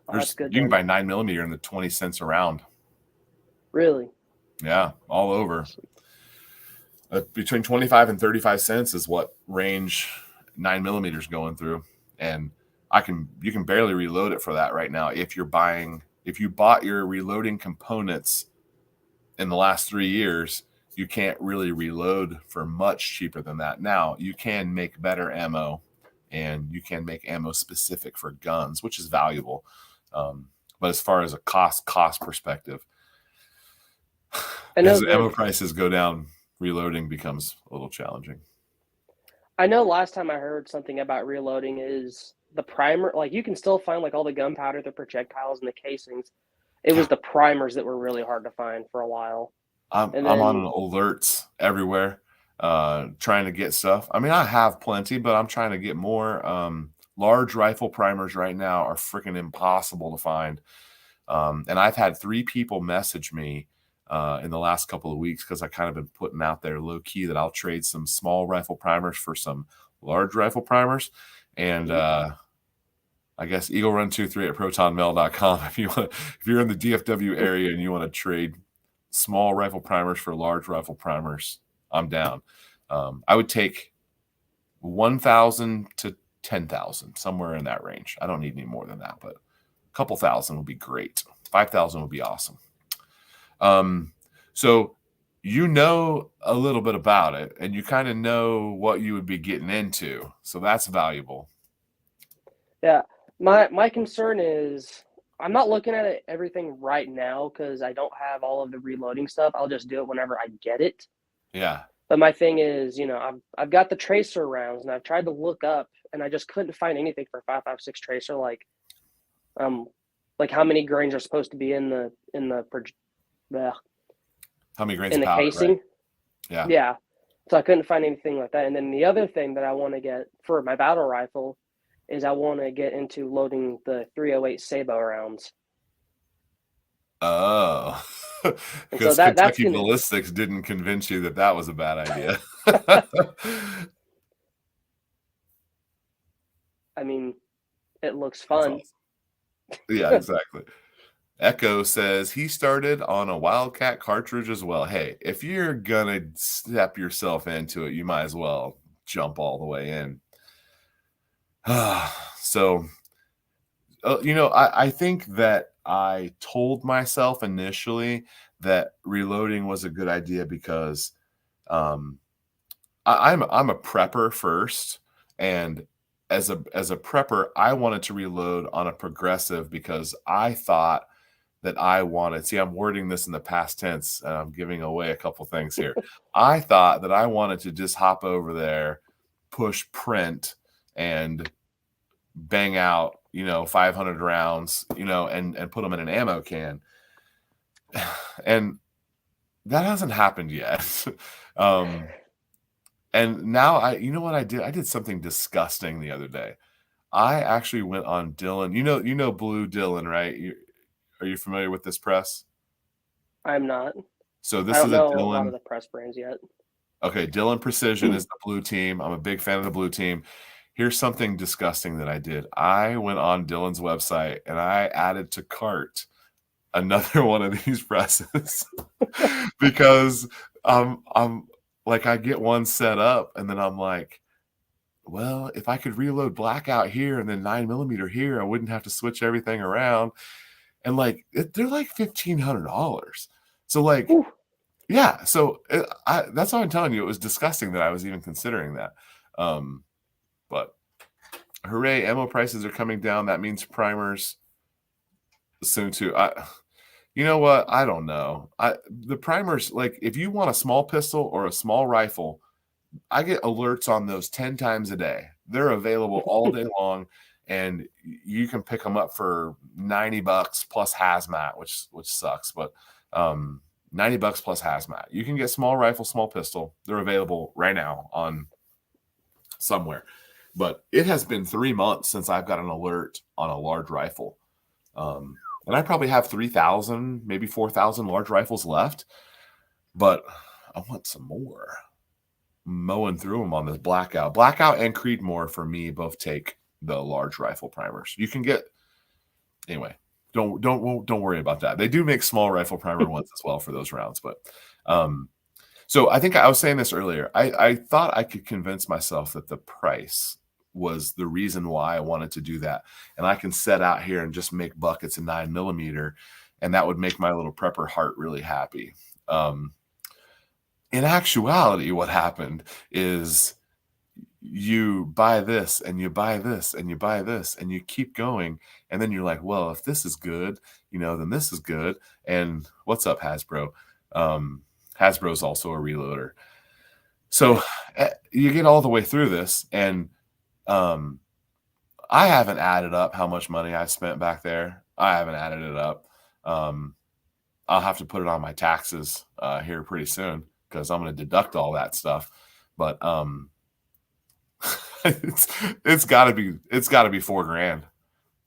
Oh, that's good. You can buy 9mm in the 20 cents a round. Really? Yeah, all over. Between 25 and 35 cents is what range 9mm going through, and you can barely reload it for that right now. If you bought your reloading components in the last 3 years, you can't really reload for much cheaper than that. Now you can make better ammo, and you can make ammo specific for guns, which is valuable. But as far as a cost perspective, as ammo prices go down, reloading becomes a little challenging. I know last time I heard something about reloading is the primer. Like you can still find like all the gunpowder, the projectiles, and the casings. It was the primers that were really hard to find for a while. I'm on alerts everywhere, trying to get stuff. I mean, I have plenty, but I'm trying to get more. Large rifle primers right now are freaking impossible to find. And I've had 3 people message me in the last couple of weeks because I kind of been putting out there low key that I'll trade some small rifle primers for some large rifle primers. And I guess EagleRun23 at protonmail.com. If you're in the DFW area and you want to trade small rifle primers for large rifle primers, I'm down. I would take 1,000 to 10,000, somewhere in that range. I don't need any more than that, but a couple thousand would be great. 5,000 would be awesome. So you know a little bit about it, and you kind of know what you would be getting into. So that's valuable. Yeah. My concern is I'm not looking at everything right now because I don't have all of the reloading stuff. I'll just do it whenever I get it. Yeah. But my thing is, I've got the tracer rounds, and I've tried to look up, and I just couldn't find anything for 5.56 tracer. Like, like how many grains are supposed to be in the How many grains in of the powder, right? casing. Yeah. Yeah. So I couldn't find anything like that. And then the other thing that I want to get for my battle rifle is I want to get into loading the 308 Sabo rounds. Oh, And so because that's Kentucky gonna Ballistics didn't convince you that that was a bad idea. I mean, it looks That's fun. awesome. Yeah, exactly. Echo says he started on a Wildcat cartridge as well. Hey, if you're gonna step yourself into it, you might as well jump all the way in. So, I think that I told myself initially that reloading was a good idea because um, I'm a prepper first, and as a prepper, I wanted to reload on a progressive because I thought that I wanted. See, I'm wording this in the past tense, and I'm giving away a couple things here. I thought that I wanted to just hop over there, push print, and bang out 500 rounds, and put them in an ammo can, and that hasn't happened yet. And now you know what I did? I did something disgusting the other day. I actually went on Dylan. You know Blue Dylan, right? Are you familiar with this press? I'm not. So I this don't is a know a lot of Dylan. the press brands yet. Okay, Dylan Precision is the blue team. I'm a big fan of the blue team. Here's something disgusting that I did. I went on Dylan's website and I added to cart another one of these presses because I'm like I get one set up and then I'm like, well, if I could reload blackout here and then 9mm here, I wouldn't have to switch everything around. And like they're like $1,500. So like, Whew. yeah. So that's why I'm telling you, it was disgusting that I was even considering that. But hooray, ammo prices are coming down. That means primers soon too. You know what? I don't know. The primers, like if you want a small pistol or a small rifle, I get alerts on those 10 times a day. They're available all day long, and you can pick them up for $90 plus hazmat, which sucks, but $90 plus hazmat. You can get small rifle, small pistol. They're available right now on somewhere. But it has been 3 months since I've got an alert on a large rifle. And I probably have 3,000, maybe 4,000 large rifles left, but I want some more. Mowing through them on this blackout. Blackout and Creedmoor for me both take the large rifle primers. You can get anyway. Don't worry about that. They do make small rifle primer ones as well for those rounds, but so I think I was saying this earlier. I thought I could convince myself that the price was the reason why I wanted to do that, and I can set out here and just make buckets in 9mm, and that would make my little prepper heart really happy. In actuality, what happened is you buy this and you buy this and you buy this and you keep going. And then you're like, well, if this is good, then this is good. And what's up, Hasbro? Hasbro is also a reloader. So you get all the way through this. And I haven't added up how much money I spent back there. I haven't added it up. I'll have to put it on my taxes here pretty soon, because I'm going to deduct all that stuff. But it's got to be $4,000.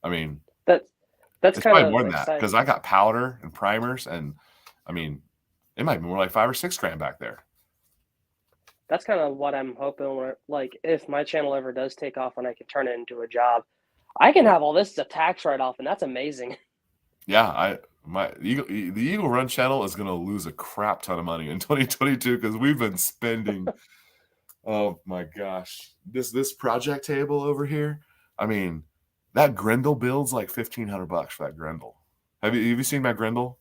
I mean, That's it's kind probably of more than that exciting. because I got powder and primers, and I mean, it might be more like $5,000 or $6,000 back there. That's kind of what I'm hoping. Like, if my channel ever does take off and I can turn it into a job, I can have all this as a tax write-off, and that's amazing. Yeah, the Eagle Run channel is going to lose a crap ton of money in 2022 because we've been spending. Oh my gosh, this project table over here. I mean, that Grendel builds like $1,500 for that Grendel. Have you seen my Grendel?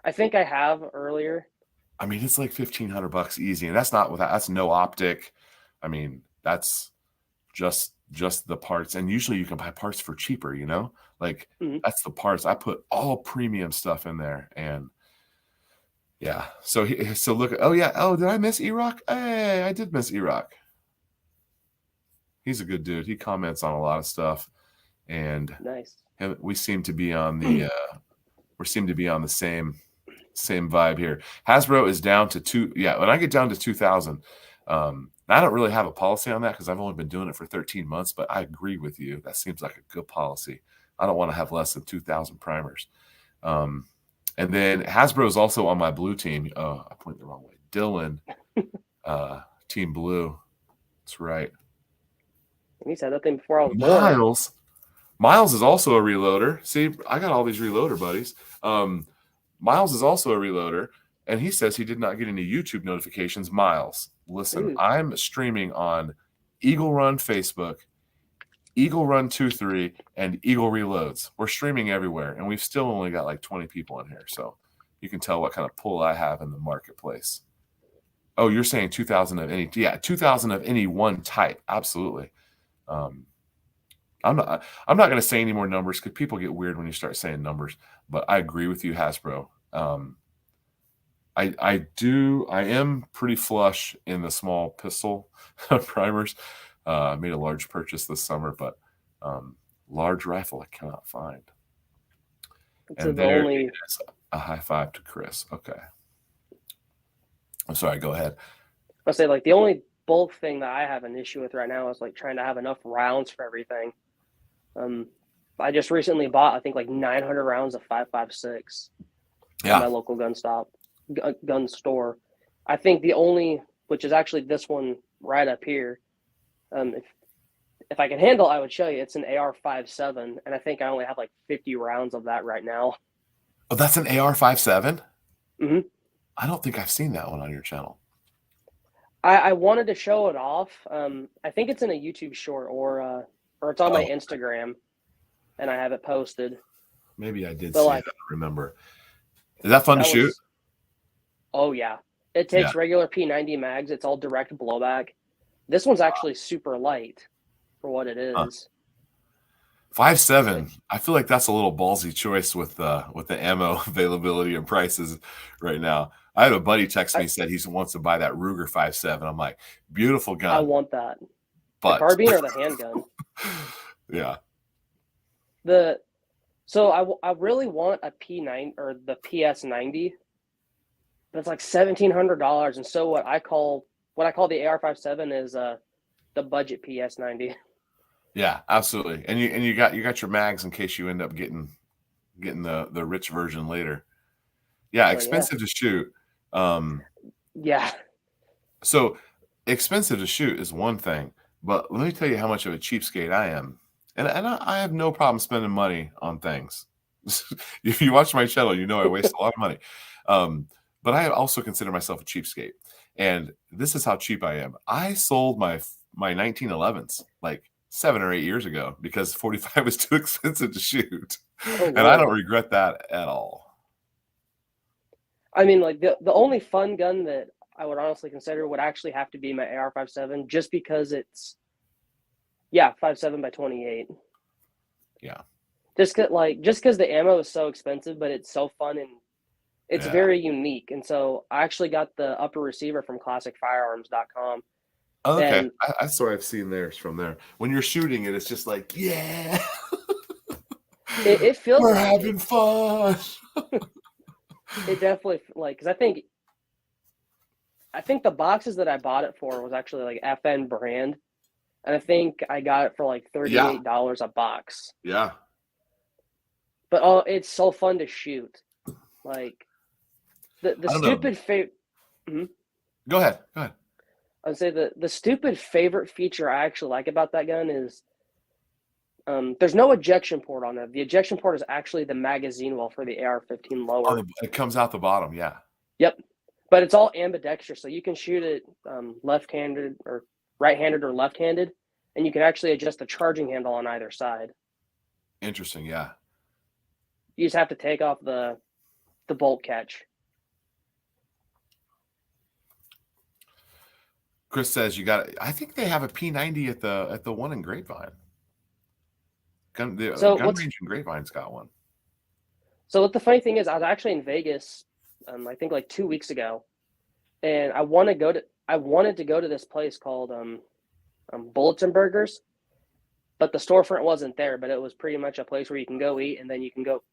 I think I have earlier. I mean, it's like $1,500 easy, and that's no optic. I mean, that's just the parts, and usually you can buy parts for cheaper. Like that's the parts. I put all premium stuff in there, and yeah. So look. Oh yeah. Oh, did I miss Erock? Hey, I did miss Erock. He's a good dude. He comments on a lot of stuff, and Nice. we seem to be on the same vibe here. Hasbro is down to two. Yeah, when I get down to 2,000, I don't really have a policy on that because I've only been doing it for 13 months. But I agree with you. That seems like a good policy. I don't want to have less than 2,000 primers. And then Hasbro is also on my blue team. Oh, I pointed the wrong way. Dylan, Team Blue. That's right. He said that thing before I was born. Miles is also a reloader. See, I got all these reloader buddies. Miles is also a reloader, and he says he did not get any YouTube notifications. Miles, listen, I'm streaming on Eagle Run Facebook, Eagle Run 2-3, and Eagle Reloads. We're streaming everywhere, and we've still only got like 20 people in here, so you can tell what kind of pull I have in the marketplace. Oh, you're saying 2,000 of any? Yeah, 2,000 of any one type. Absolutely. I'm not going to say any more numbers because people get weird when you start saying numbers. But I agree with you, Hasbro. I am pretty flush in the small pistol primers. I made a large purchase this summer, but large rifle I cannot find. And there is a high five to Chris. Okay. I'm sorry. Go ahead. I'll say like the only bulk thing that I have an issue with right now is like trying to have enough rounds for everything. I just recently bought, I think, like 900 rounds of 5.56 at my local gun store. I think the only, which is actually this one right up here, if I can handle, I would show you. It's an AR-57, and I think I only have like 50 rounds of that right now. Oh, that's an AR-57? Mm-hmm. I don't think I've seen that one on your channel. I wanted to show it off. I think it's in a YouTube short or it's on my Instagram, and I have it posted. Maybe I did see it. I don't remember. Is that fun to shoot? Oh, yeah. It takes regular P90 mags. It's all direct blowback. This one's actually super light for what it is. 5.7. I feel like that's a little ballsy choice with the ammo availability and prices right now. I had a buddy text me, said he wants to buy that Ruger 5.7. I'm like, beautiful gun. I want that. But the carbine or the handgun? Yeah. So I really want a P9 or the PS90. But it's like $1,700, and so what I call the AR-57 is the budget PS90. Yeah, absolutely. And you got your mags in case you end up getting the rich version later. Yeah, expensive to shoot. Yeah. So expensive to shoot is one thing, but let me tell you how much of a cheapskate I am. And I have no problem spending money on things. If you watch my channel, you know I waste a lot of money. But I also consider myself a cheapskate. And this is how cheap I am. I sold my 1911s like 7 or 8 years ago because 45 was too expensive to shoot. And I don't regret that at all. I mean, like the only fun gun that I would honestly consider would actually have to be my AR-57, just because it's 5.7 by 28. Yeah. Just because the ammo is so expensive, but it's so fun and it's very unique. And so I actually got the upper receiver from ClassicFirearms.com. Oh, okay. And I swear I've seen theirs from there. When you're shooting it, it's just like, yeah. It feels we're having fun. It definitely, like, because I think the boxes that I bought it for was actually like FN brand. And I think I got it for like $38 a box. Yeah. But it's so fun to shoot. Like the stupid favorite. Mm-hmm. Go ahead. I'd say the stupid favorite feature I actually like about that gun is there's no ejection port on it. The ejection port is actually the magazine well for the AR-15 lower. Oh, it comes out the bottom, yeah. Yep. But it's all ambidextrous, so you can shoot it left-handed or right-handed or left-handed, and you can actually adjust the charging handle on either side. Interesting, yeah. You just have to take off the bolt catch. Chris says you got. I think they have a P90 at the one in Grapevine. Gun Range in Grapevine's got one. So what the funny thing is, I was actually in Vegas, I think like 2 weeks ago, and I wanted to go to this place called Bulletin Burgers. but the storefront wasn't there. But it was pretty much a place where you can go eat, and then you can go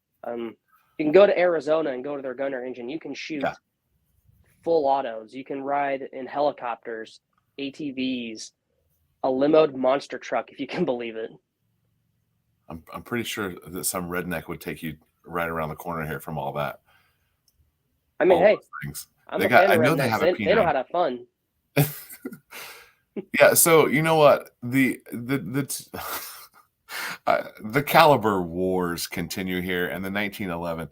to Arizona and go to their gun range, and you can shoot Yeah. full autos. You can ride in helicopters, ATVs, a limoed monster truck, if you can believe it. I'm pretty sure that some redneck would take you right around the corner here from all that. I mean, All hey, those things. I'm They a got. fan I of know they rednecks. have a They know P9. how to have fun. Yeah. So you know what the the caliber wars continue here, and the 1911.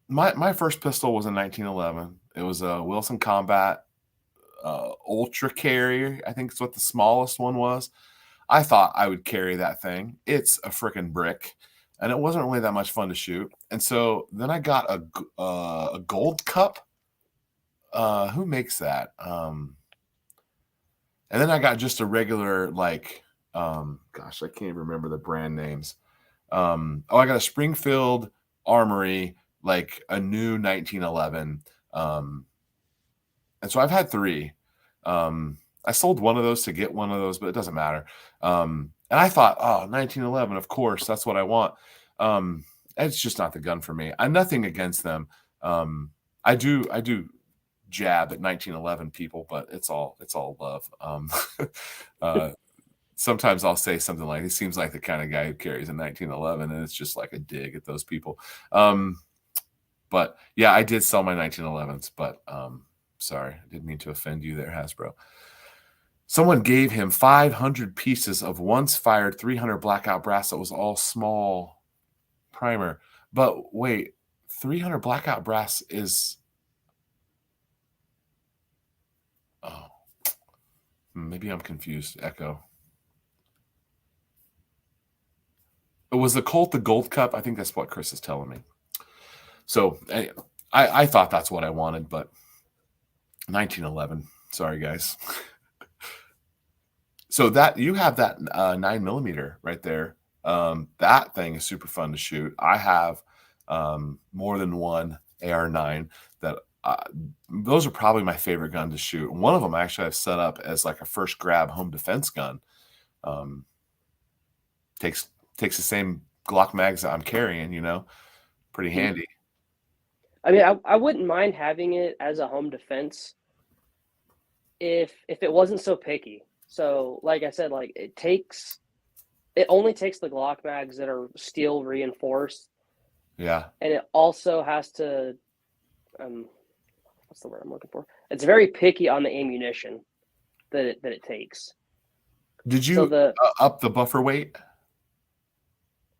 My first pistol was in 1911. It was a Wilson Combat Ultra Carrier. I think it's what the smallest one was. I thought I would carry that thing. It's a freaking brick, and it wasn't really that much fun to shoot. And so then I got a Gold Cup. Who makes that? And then I got just a regular gosh, I can't even remember the brand names. I got a Springfield Armory, like a new 1911. And so I've had 3. I sold one of those to get one of those, but it doesn't matter. And I thought, 1911, of course, that's what I want. It's just not the gun for me. I'm nothing against them. I do jab at 1911 people, but it's all love. Sometimes I'll say something like, "He seems like the kind of guy who carries a 1911," and it's just like a dig at those people. But yeah, I did sell my 1911s, but sorry, I didn't mean to offend you there, Hasbro. Someone gave him 500 pieces of once fired 300 blackout brass that was all small primer. But wait, 300 blackout brass is... Oh, maybe I'm confused. Echo. It was the Colt, the Gold Cup. I think that's what Chris is telling me. So I thought that's what I wanted, but 1911. Sorry, guys. So that you have that 9mm right there. That thing is super fun to shoot. I have more than one AR-9 that those are probably my favorite gun to shoot. One of them actually I've set up as like a first grab home defense gun. Takes the same Glock mags that I'm carrying, pretty handy. I mean, I wouldn't mind having it as a home defense if it wasn't so picky. So, like I said, like it only takes the Glock mags that are steel reinforced. Yeah. And it also has to, what's the word I'm looking for? It's very picky on the ammunition that it takes. Did you up the buffer weight?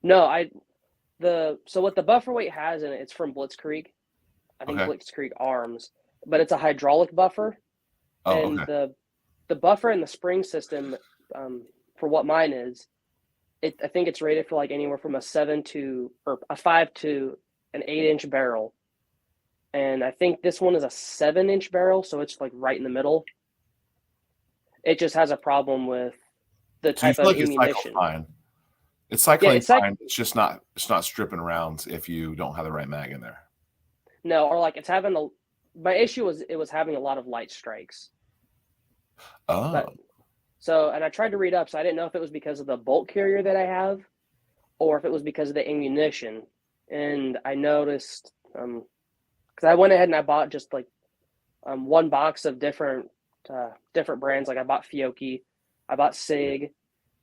No, so what the buffer weight has in it, it's from Blitzkrieg. I think Blitzkrieg Arms, but it's a hydraulic buffer. And the buffer and the spring system, for what mine is, I think it's rated for like anywhere from a 5 to an 8-inch barrel. And I think this one is a 7-inch barrel, so it's like right in the middle. It just has a problem with the type of ammunition. It's cycling fine. It's just not stripping rounds if you don't have the right mag in there. No, or like it's having my issue was it was having a lot of light strikes. Oh. And I tried to read up, so I didn't know if it was because of the bolt carrier that I have, or if it was because of the ammunition. And I noticed, because I went ahead and I bought just like one box of different brands. Like I bought Fiocchi, I bought Sig,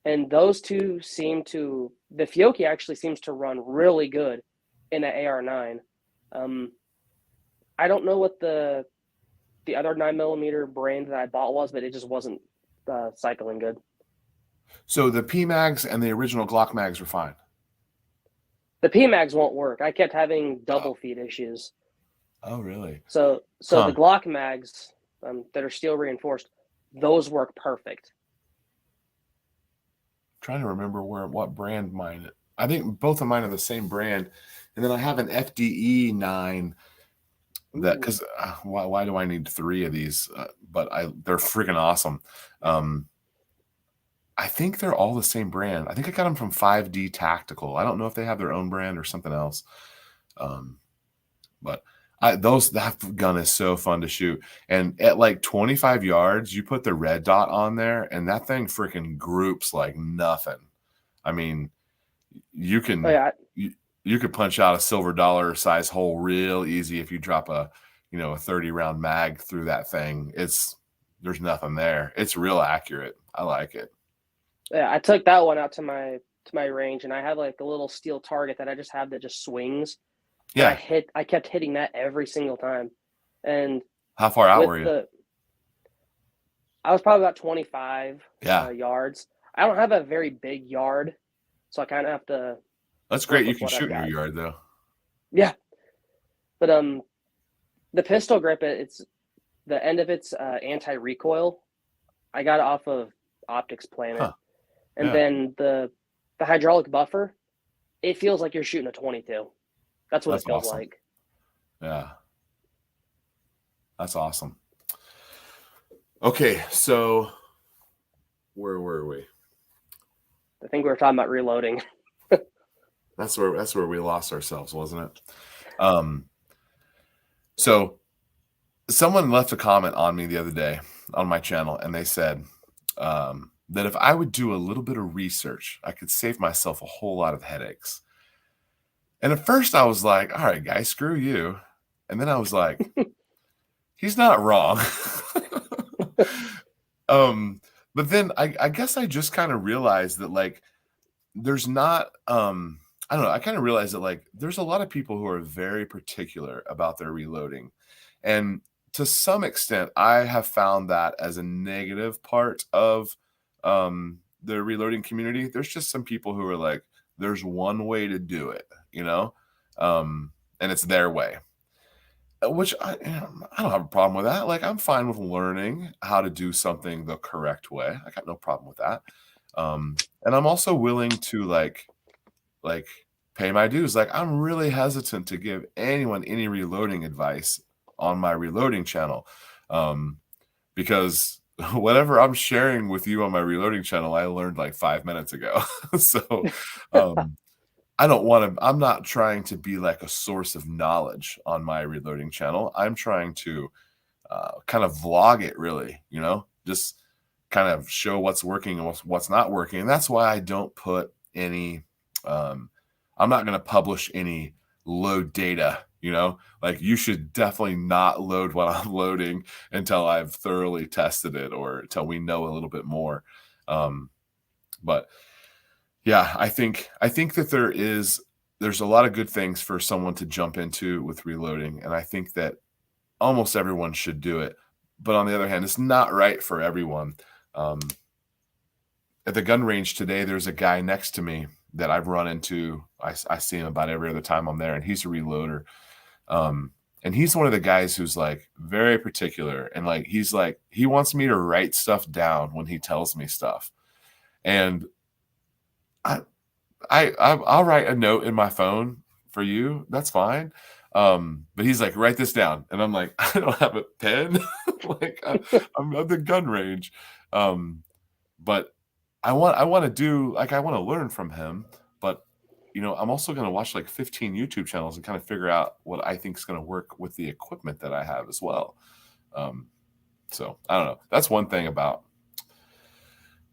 and those two the Fiocchi actually seems to run really good in an AR-9. I don't know what the other 9mm brand that I bought was, but it just wasn't cycling good. So the P mags and the original Glock mags were fine. The P mags won't work. I kept having double feed issues. Oh, really? So the Glock mags that are steel reinforced, those work perfect. I'm trying to remember what brand mine. I think both of mine are the same brand, and then I have an FDE 9. That because why do I need 3 of these? But they're freaking awesome. I think they're all the same brand. I think I got them from 5D Tactical. I don't know if they have their own brand or something else. But That gun is so fun to shoot. And at like 25 yards, you put the red dot on there, and that thing freaking groups like nothing. I mean, you Oh can yeah, you could punch out a silver dollar size hole real easy if you drop a 30 round mag through that thing. There's nothing there. It's real accurate. I like it. yeah. I took that one out to my range, and I had like a little steel target that I just have that just swings, and Yeah. I kept hitting that every single time. And How far out with were you? I was probably about 25 Yeah. yards. I don't have a very big yard, so I kind of have to That's work great. You with can what I've shoot in your got. yard though. Yeah, but the pistol grip, it's the end of its anti-recoil. I got it off of Optics Planet, Huh. and Yeah. then the hydraulic buffer, it feels like you're shooting a 22. That's what That's it feels awesome. like. Yeah. That's awesome. Okay, so where were we? I think we were talking about reloading. That's where we lost ourselves, wasn't it? So someone left a comment on me the other day on my channel, and they said that if I would do a little bit of research, I could save myself a whole lot of headaches. And at first I was like, all right, guys, screw you. And then I was like, he's not wrong. But then I guess I just kind of realized that like there's not I don't know, I kind of realized that like there's a lot of people who are very particular about their reloading. And to some extent, I have found that as a negative part of the reloading community. There's just some people who are like, there's one way to do it, and it's their way. Which I don't have a problem with that. Like I'm fine with learning how to do something the correct way. I got no problem with that. And I'm also willing to like pay my dues. Like I'm really hesitant to give anyone any reloading advice on my reloading channel. Because whatever I'm sharing with you on my reloading channel, I learned like 5 minutes ago. So I'm not trying to be like a source of knowledge on my reloading channel. I'm trying to kind of vlog it really, just kind of show what's working and what's not working. And that's why I don't put any, I'm not going to publish any load data, like you should definitely not load what I'm loading until I've thoroughly tested it or until we know a little bit more. But yeah, I think that there's a lot of good things for someone to jump into with reloading. And I think that almost everyone should do it. But on the other hand, it's not right for everyone. At the gun range today, there's a guy next to me that I've run into. I see him about every other time I'm there, and he's a reloader. And he's one of the guys who's like very particular. And like, he wants me to write stuff down when he tells me stuff. And I'll write a note in my phone for you. That's fine. But he's like, write this down. And I'm like, I don't have a pen. Like I'm at the gun range. But I want to do like, I want to learn from him, but I'm also going to watch like 15 YouTube channels and kind of figure out what I think is going to work with the equipment that I have as well. So I don't know. That's one thing about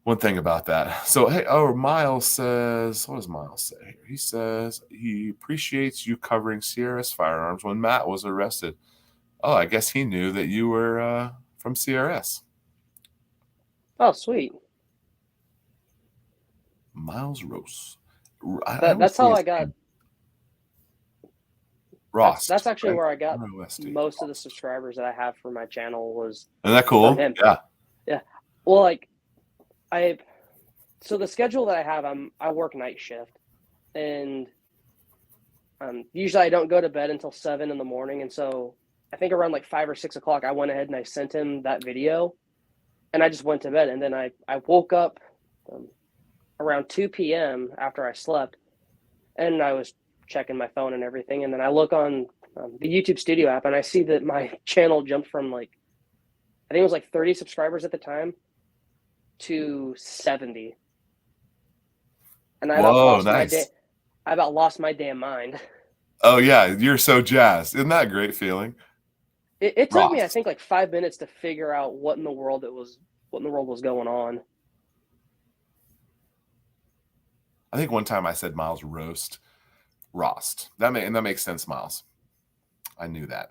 that. So, hey, Miles says, what does Miles say here? He says he appreciates you covering CRS firearms when Matt was arrested. Oh, I guess he knew that you were from CRS. Oh, sweet. Miles Rose. That's how I got. Ross. That's actually right? where I got R-O-S-T. most of the subscribers that I have for my channel was. Isn't that cool? From him. Yeah. Yeah. Well, like so the schedule that I have, I work night shift, and usually I don't go to bed until 7 in the morning, and so I think around like 5 or 6 o'clock, I went ahead and I sent him that video, and I just went to bed, and then I woke up around 2 p.m. after I slept, and I was checking my phone and everything, and then I look on the YouTube Studio app, and I see that my channel jumped from like, I think it was like 30 subscribers at the time to 70. And I about lost my damn mind. Oh yeah, you're so jazzed. Isn't that a great feeling? It took me, I Ross. think, like 5 minutes to figure out what in the world was going on. I think one time I said Miles roast Rost. That makes sense, Miles. I knew that.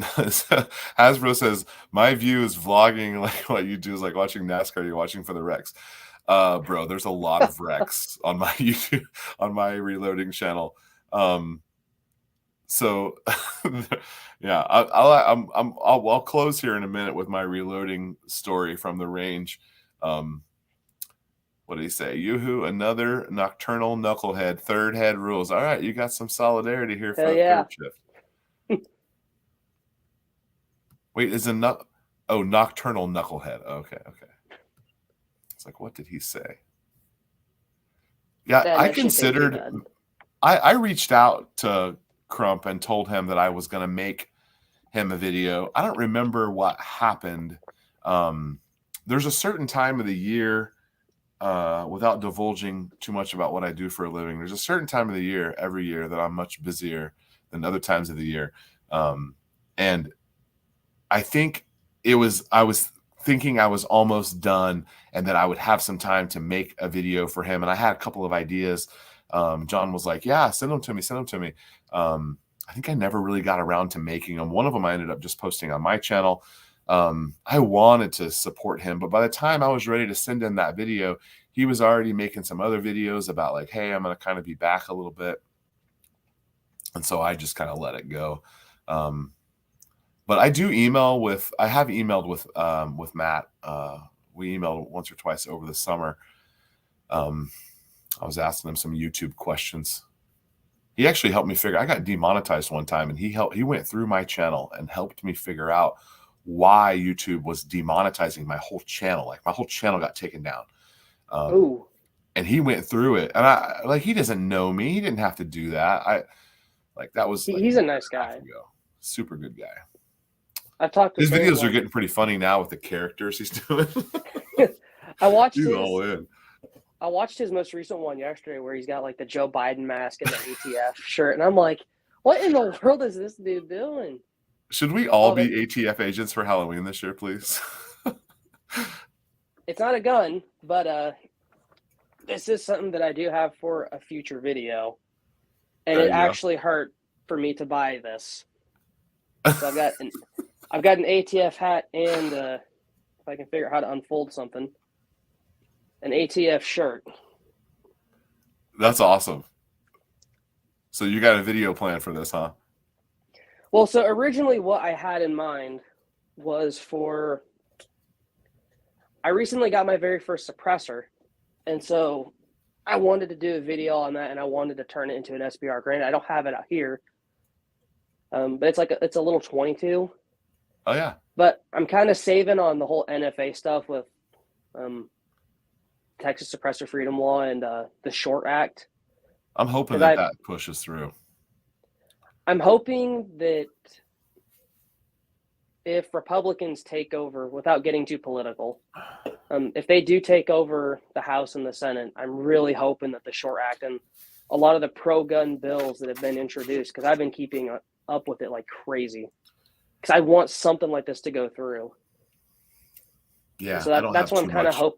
Hasbro says my view is vlogging like what you do is like watching NASCAR. You're watching for the wrecks. Bro, there's a lot of wrecks on my YouTube, on my reloading channel. So yeah, I'll close here in a minute with my reloading story from the range. What did he say? Yoo-hoo, another nocturnal knucklehead. Third head rules. All right, you got some solidarity here for Hell the yeah. third shift. Wait, is a nocturnal knucklehead. Okay. It's like, what did he say? Yeah, I considered. I reached out to Crump and told him that I was going to make him a video. I don't remember what happened. There's a certain time of the year, without divulging too much about what I do for a living, there's a certain time of the year every year that I'm much busier than other times of the year. And I think I was thinking I was almost done and that I would have some time to make a video for him. And I had a couple of ideas. John was like, yeah, send them to me. I think I never really got around to making them. One of them I ended up just posting on my channel. I wanted to support him, but by the time I was ready to send in that video, he was already making some other videos about like, hey, I'm going to kind of be back a little bit. And so I just kind of let it go. But I have emailed with Matt. We emailed once or twice over the summer. I was asking him some YouTube questions. He actually helped me I got demonetized one time, and he went through my channel and helped me figure out why YouTube was demonetizing my whole channel. Like my whole channel got taken down. And he went through it, and he doesn't know me. He didn't have to do that. He's a nice guy. Super good guy. I've talked to his videos are getting pretty funny now with the characters he's doing. I watched his most recent one yesterday where he's got like the Joe Biden mask and the ATF shirt, and I'm like, what in the world is this dude doing? Should we all be ATF agents for Halloween this year, please? It's not a gun, but this is something that I do have for a future video, and it actually hurt for me to buy this. So I've got an ATF hat and if I can figure out how to unfold something, an ATF shirt. That's awesome. So you got a video plan for this, huh? Well, so originally what I had in mind was I recently got my very first suppressor, and so I wanted to do a video on that, and I wanted to turn it into an SBR. Granted, I don't have it out here, but it's a little 22. Oh yeah. But I'm kind of saving on the whole NFA stuff with Texas Suppressor Freedom Law and the Short Act. I'm hoping that pushes through. I'm hoping that if Republicans take over, without getting too political, if they do take over the House and the Senate, I'm really hoping that the Short Act and a lot of the pro-gun bills that have been introduced, because I've been keeping up with it like crazy, because I want something like this to go through. Yeah, so that's what I'm kind of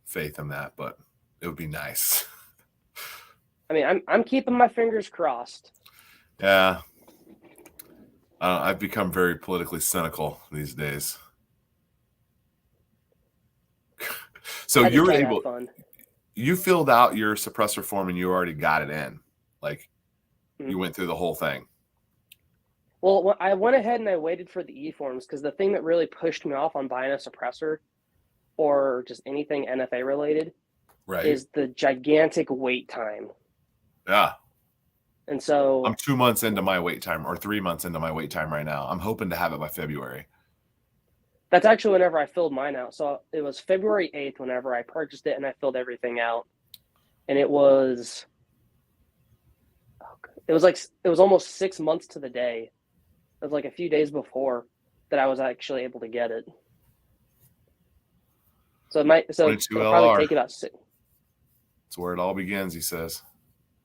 faith in that, but it would be nice. I mean, I'm keeping my fingers crossed. Yeah. I've become very politically cynical these days. So you were you filled out your suppressor form and you already got it in. Like you went through the whole thing. Well, I went ahead and I waited for the e-forms, because the thing that really pushed me off on buying a suppressor or just anything NFA related is the gigantic wait time. Yeah. And so I'm 2 months into my wait time, or 3 months into my wait time right now. I'm hoping to have it by February. That's actually whenever I filled mine out. So it was February 8th whenever I purchased it and I filled everything out. And it was almost 6 months to the day. It was like a few days before that I was actually able to get it. So it'll probably take about 6. That's where it all begins, he says.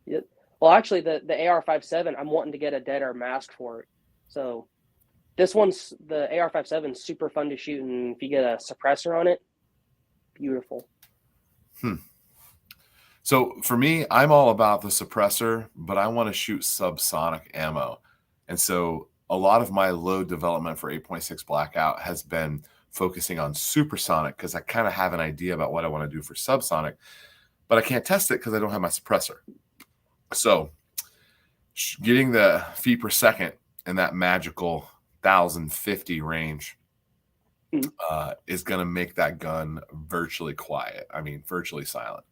Yep. Well, actually, the AR-57, I'm wanting to get a dead air mask for it. So this one's the AR-57 is super fun to shoot, and if you get a suppressor on it, beautiful. So for me, I'm all about the suppressor, but I want to shoot subsonic ammo. And so a lot of my load development for 8.6 Blackout has been focusing on supersonic because I kind of have an idea about what I want to do for subsonic, but I can't test it because I don't have my suppressor. So getting the feet per second in that magical 1,050 range is going to make that gun virtually quiet. I mean, virtually silent.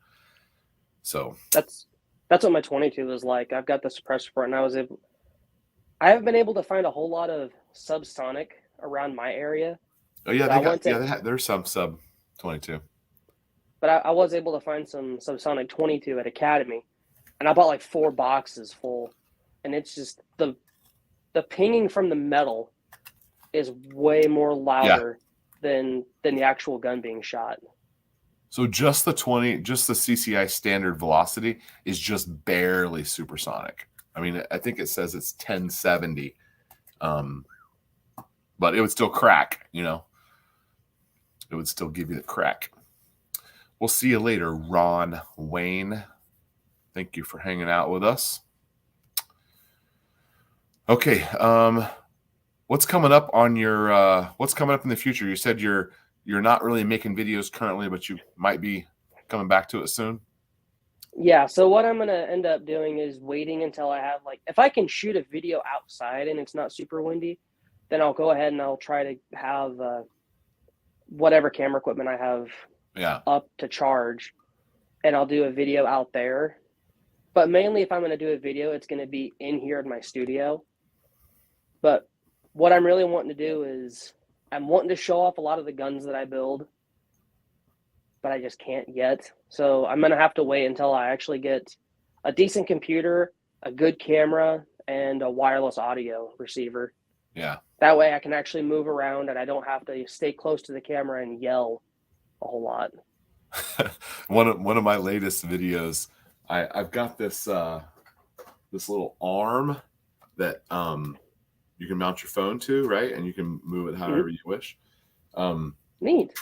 So that's what my 22 is like. I've got the suppressor for it, and I haven't been able to find a whole lot of subsonic around my area. oh yeah, there's some sub 22. But I was able to find some subsonic 22 at Academy, and I bought like 4 boxes full, and it's just the pinging from the metal is way more louder than the actual gun being shot. So just the CCI standard velocity is just barely supersonic. I mean, I think it says it's 1070, but it would still crack, you know. It would still give you the crack. We'll see you later, Ron Wayne. Thank you for hanging out with us. Okay, what's coming up on your what's coming up in the future? You said you're not really making videos currently, but you might be coming back to it soon. Yeah, so what I'm going to end up doing is waiting until I have, like, if I can shoot a video outside and it's not super windy, then I'll go ahead and I'll try to have whatever camera equipment I have up to charge, and I'll do a video out there. But mainly if I'm going to do a video, it's going to be in here in my studio. But what I'm really wanting to do is I'm wanting to show off a lot of the guns that I build, but I just can't yet. So I'm going to have to wait until I actually get a decent computer, a good camera, and a wireless audio receiver. Yeah. That way I can actually move around and I don't have to stay close to the camera and yell a whole lot. One of my latest videos, I've got this this little arm that you can mount your phone to, right? And you can move it however you wish. Neat.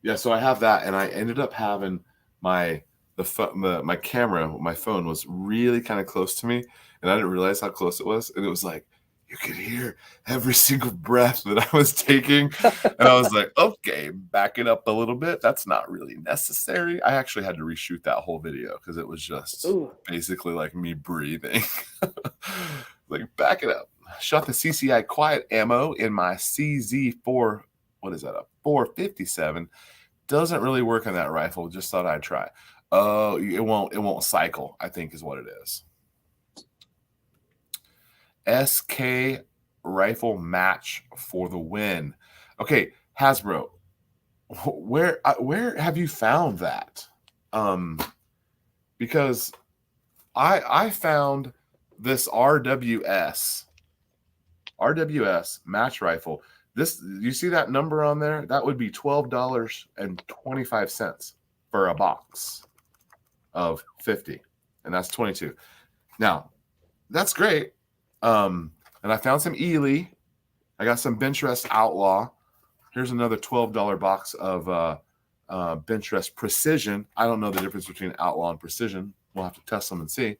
Yeah, so I have that, and I ended up having my camera, my phone was really kind of close to me, and I didn't realize how close it was, and it was like you could hear every single breath that I was taking, and I was like, okay, back it up a little bit. That's not really necessary. I actually had to reshoot that whole video because it was just basically like me breathing. Like, back it up. Shot the CCI quiet ammo in my CZ4. What is that? A 457. Doesn't really work on that rifle. Just thought I'd try. Oh, it won't cycle, I think is what it is. SK rifle match for the win. Okay, Hasbro, where have you found that? Because I found this RWS match rifle. This, you see that number on there? That would be $12.25 for a box of 50, and that's 22. Now, that's great. And I found some Ely. I got some Benchrest Outlaw. Here's another $12 box of Benchrest Precision. I don't know the difference between Outlaw and Precision. We'll have to test them and see.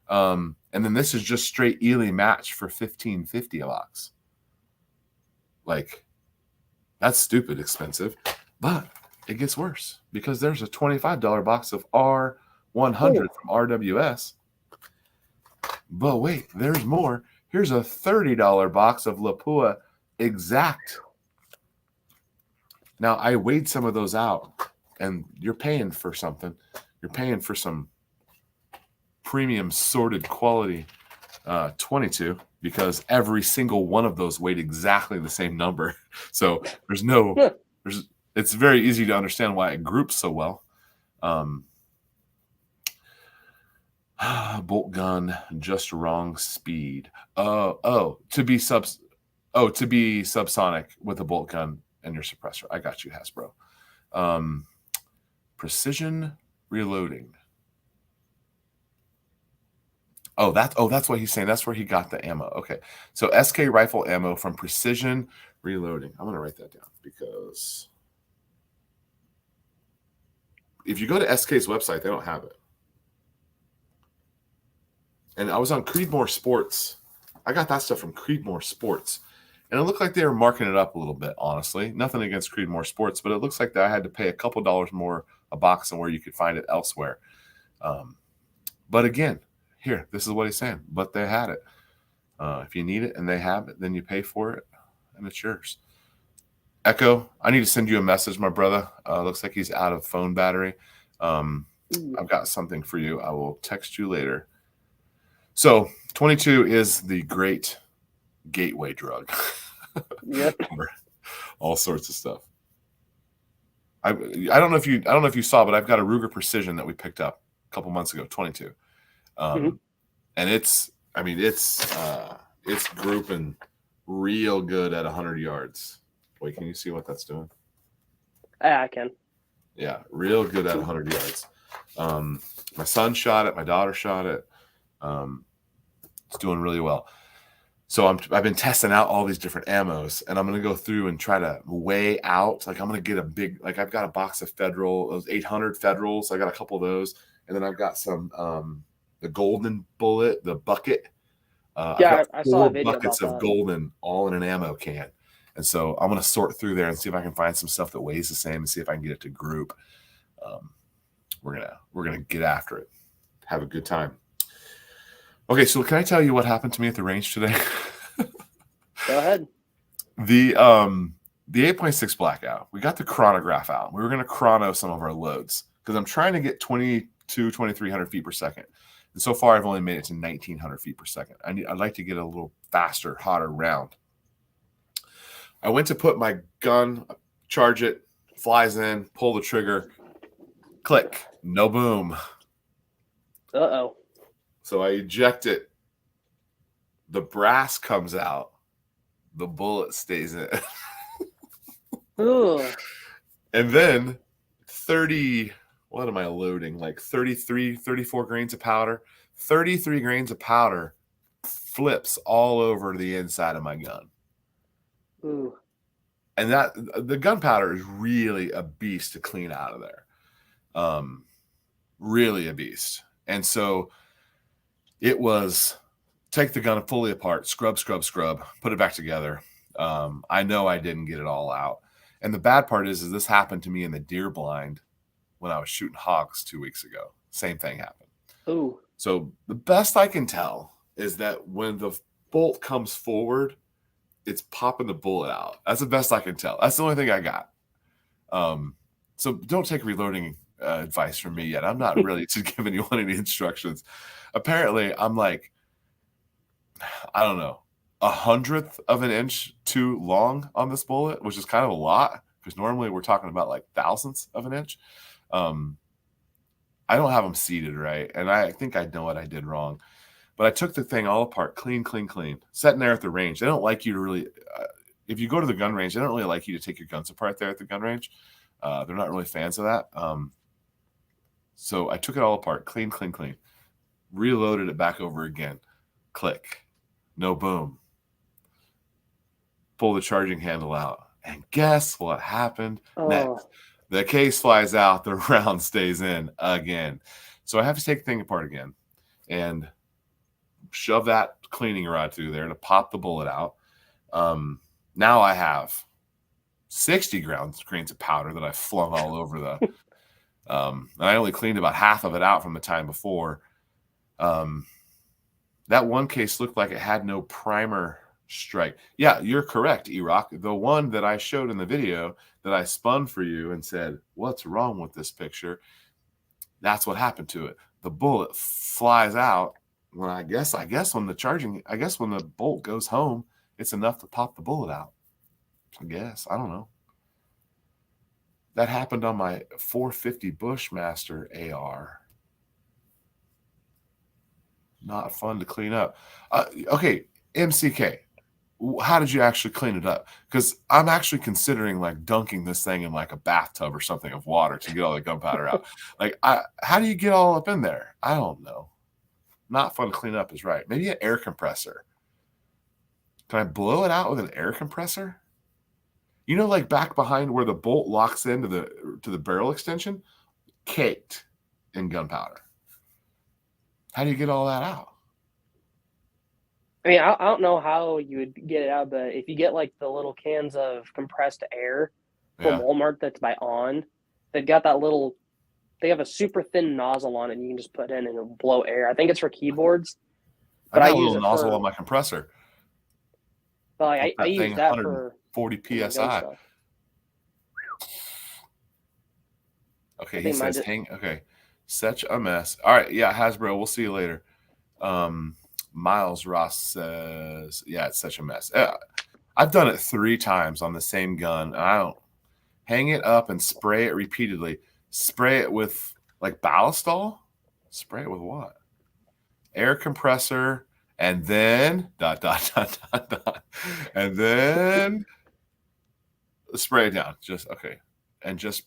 And then this is just straight Ely match for $15.50 a box. Like, that's stupid expensive, but it gets worse because there's a $25 box of R100 from RWS. But wait, there's more. Here's a $30 box of Lapua Exact. Now, I weighed some of those out, and you're paying for something. You're paying for some premium sorted quality 22, because every single one of those weighed exactly the same number. So it's very easy to understand why it groups so well. Bolt gun, just wrong speed. To be subsonic with a bolt gun and your suppressor. I got you, Hasbro. Precision reloading. That's what he's saying. That's where he got the ammo. Okay. So SK rifle ammo from Precision Reloading. I'm going to write that down because if you go to SK's website, they don't have it. And I was on Creedmoor Sports. I got that stuff from Creedmoor Sports. And it looked like they were marking it up a little bit, honestly. Nothing against Creedmoor Sports, but it looks like that I had to pay a couple dollars more a box than where you could find it elsewhere. But again, here, this is what he's saying. But they had it. If you need it and they have it, then you pay for it, and it's yours. Echo, I need to send you a message, my brother. Looks like he's out of phone battery. I've got something for you. I will text you later. So 22 is the great gateway drug. Yep. All sorts of stuff. I don't know if you saw, but I've got a Ruger Precision that we picked up a couple months ago, 22. And it's grouping real good at 100 yards. Wait, can you see what that's doing? Yeah, I can. Yeah, real good at 100 yards. My son shot it. My daughter shot it. It's doing really well. So I've been testing out all these different ammos, and I'm going to go through and try to weigh out. Like I'm going to get a big, like I've got a box of Federal, those 800 Federals. I got a couple of those, and then I've got some the Golden Bullet, the bucket. Yeah, I saw a video buckets about of that. Golden all in an ammo can, and so I'm going to sort through there and see if I can find some stuff that weighs the same and see if I can get it to group. We're gonna get after it, have a good time. Okay, so can I tell you what happened to me at the range today? Go ahead. The 8.6 blackout. We got the chronograph out. We were going to chrono some of our loads because I'm trying to get 2,300 feet per second. And so far, I've only made it to 1,900 feet per second. I'd like to get a little faster, hotter round. I went to put my gun, charge it, flies in, pull the trigger, click, no boom. Uh-oh. So I eject it. The brass comes out. The bullet stays in. Ooh. And then 30, what am I loading? Like 33, 34 grains of powder. 33 grains of powder flips all over the inside of my gun. Ooh. And that the gunpowder is really a beast to clean out of there. Really a beast. And so it was take the gun fully apart, scrub, put it back together. I know I didn't get it all out. And the bad part is this happened to me in the deer blind when I was shooting hogs 2 weeks ago. Same thing happened. Ooh. So the best I can tell is that when the bolt comes forward, it's popping the bullet out. That's the best I can tell. That's the only thing I got. So don't take reloading advice from me yet. I'm not really giving you any instructions. Apparently, I'm like, I don't know, 100th of an inch too long on this bullet, which is kind of a lot because normally we're talking about like thousandths of an inch. I don't have them seated right, and I think I know what I did wrong. But I took the thing all apart, clean. Sitting there at the range, they don't like you to really. If you go to the gun range, they don't really like you to take your guns apart there at the gun range. They're not really fans of that. So I took it all apart, clean. Reloaded it back over again. Click. No boom. Pull the charging handle out. And guess what happened next? The case flies out. The round stays in again. So I have to take the thing apart again and shove that cleaning rod through there to pop the bullet out. Now I have 60 grains of powder that I flung all over the and I only cleaned about half of it out from the time before. That one case looked like it had no primer strike. Yeah, you're correct, E-Rock. The one that I showed in the video that I spun for you and said, what's wrong with this picture? That's what happened to it. The bullet flies out when I guess when the bolt goes home, it's enough to pop the bullet out. I guess. I don't know. That happened on my 450 Bushmaster AR. Not fun to clean up. Okay, MCK, how did you actually clean it up? Because I'm actually considering like dunking this thing in like a bathtub or something of water to get all the gunpowder out. Like, how do you get all up in there? I don't know. not fun to clean up is right. Maybe an air compressor. Can I blow it out with an air compressor? You know, like back behind where the bolt locks into the barrel extension, caked in gunpowder. How do you get all that out? I mean, I don't know how you would get it out, but if you get like the little cans of compressed air from Yeah. Walmart that's by On, they've got that little. They have a super thin nozzle on it, and you can just put it in and it'll blow air. I think it's for keyboards, I but I got a use little it nozzle for. on my compressor. Well, Pump I that use thing that for 140 my gun psi. stuff. Okay, I he think mine says just. hang. Okay, such a mess. All right, yeah, Hasbro. We'll see you later. Miles Ross says, yeah, it's such a mess. I've done it 3 times on the same gun. And I don't hang it up and spray it repeatedly. Spray it with like ballistol. Spray it with what? Air compressor, and then ... and then spray it down. Just okay, and just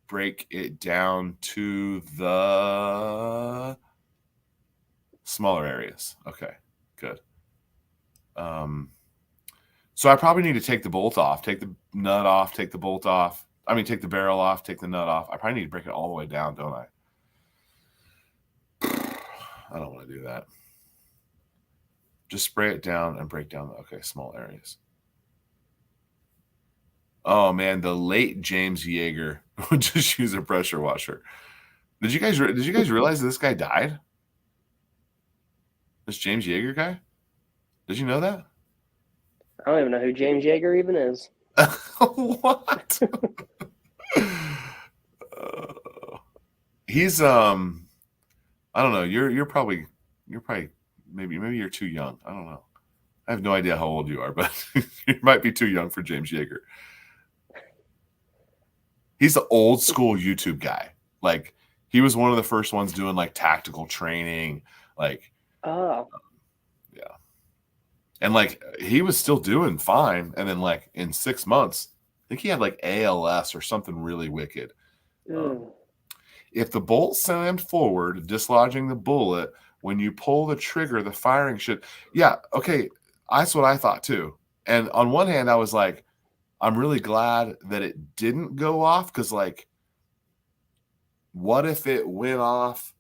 break it down to the smaller areas. Okay, good. So I probably need to take the bolt off, take the nut off, take the bolt off. I mean, take the barrel off, take the nut off. I probably need to break it all the way down, don't I? I don't want to do that. Just spray it down and break down the small areas. Oh man, the late James Yeager would just use a pressure washer. Did you guys realize this guy died? This James Yeager guy? Did you know that? I don't even know who James Yeager even is. What? He's I don't know. You're probably maybe you're too young. I don't know. I have no idea how old you are, but you might be too young for James Yeager. He's the old school YouTube guy. Like he was one of the first ones doing like tactical training, like Oh. Yeah. And like he was still doing fine, and then like in 6 months, I think he had like ALS or something really wicked. If the bolt slammed forward, dislodging the bullet, when you pull the trigger, the firing should. Yeah, okay, that's what I thought too. And on one hand, I was like, I'm really glad that it didn't go off, because like, what if it went off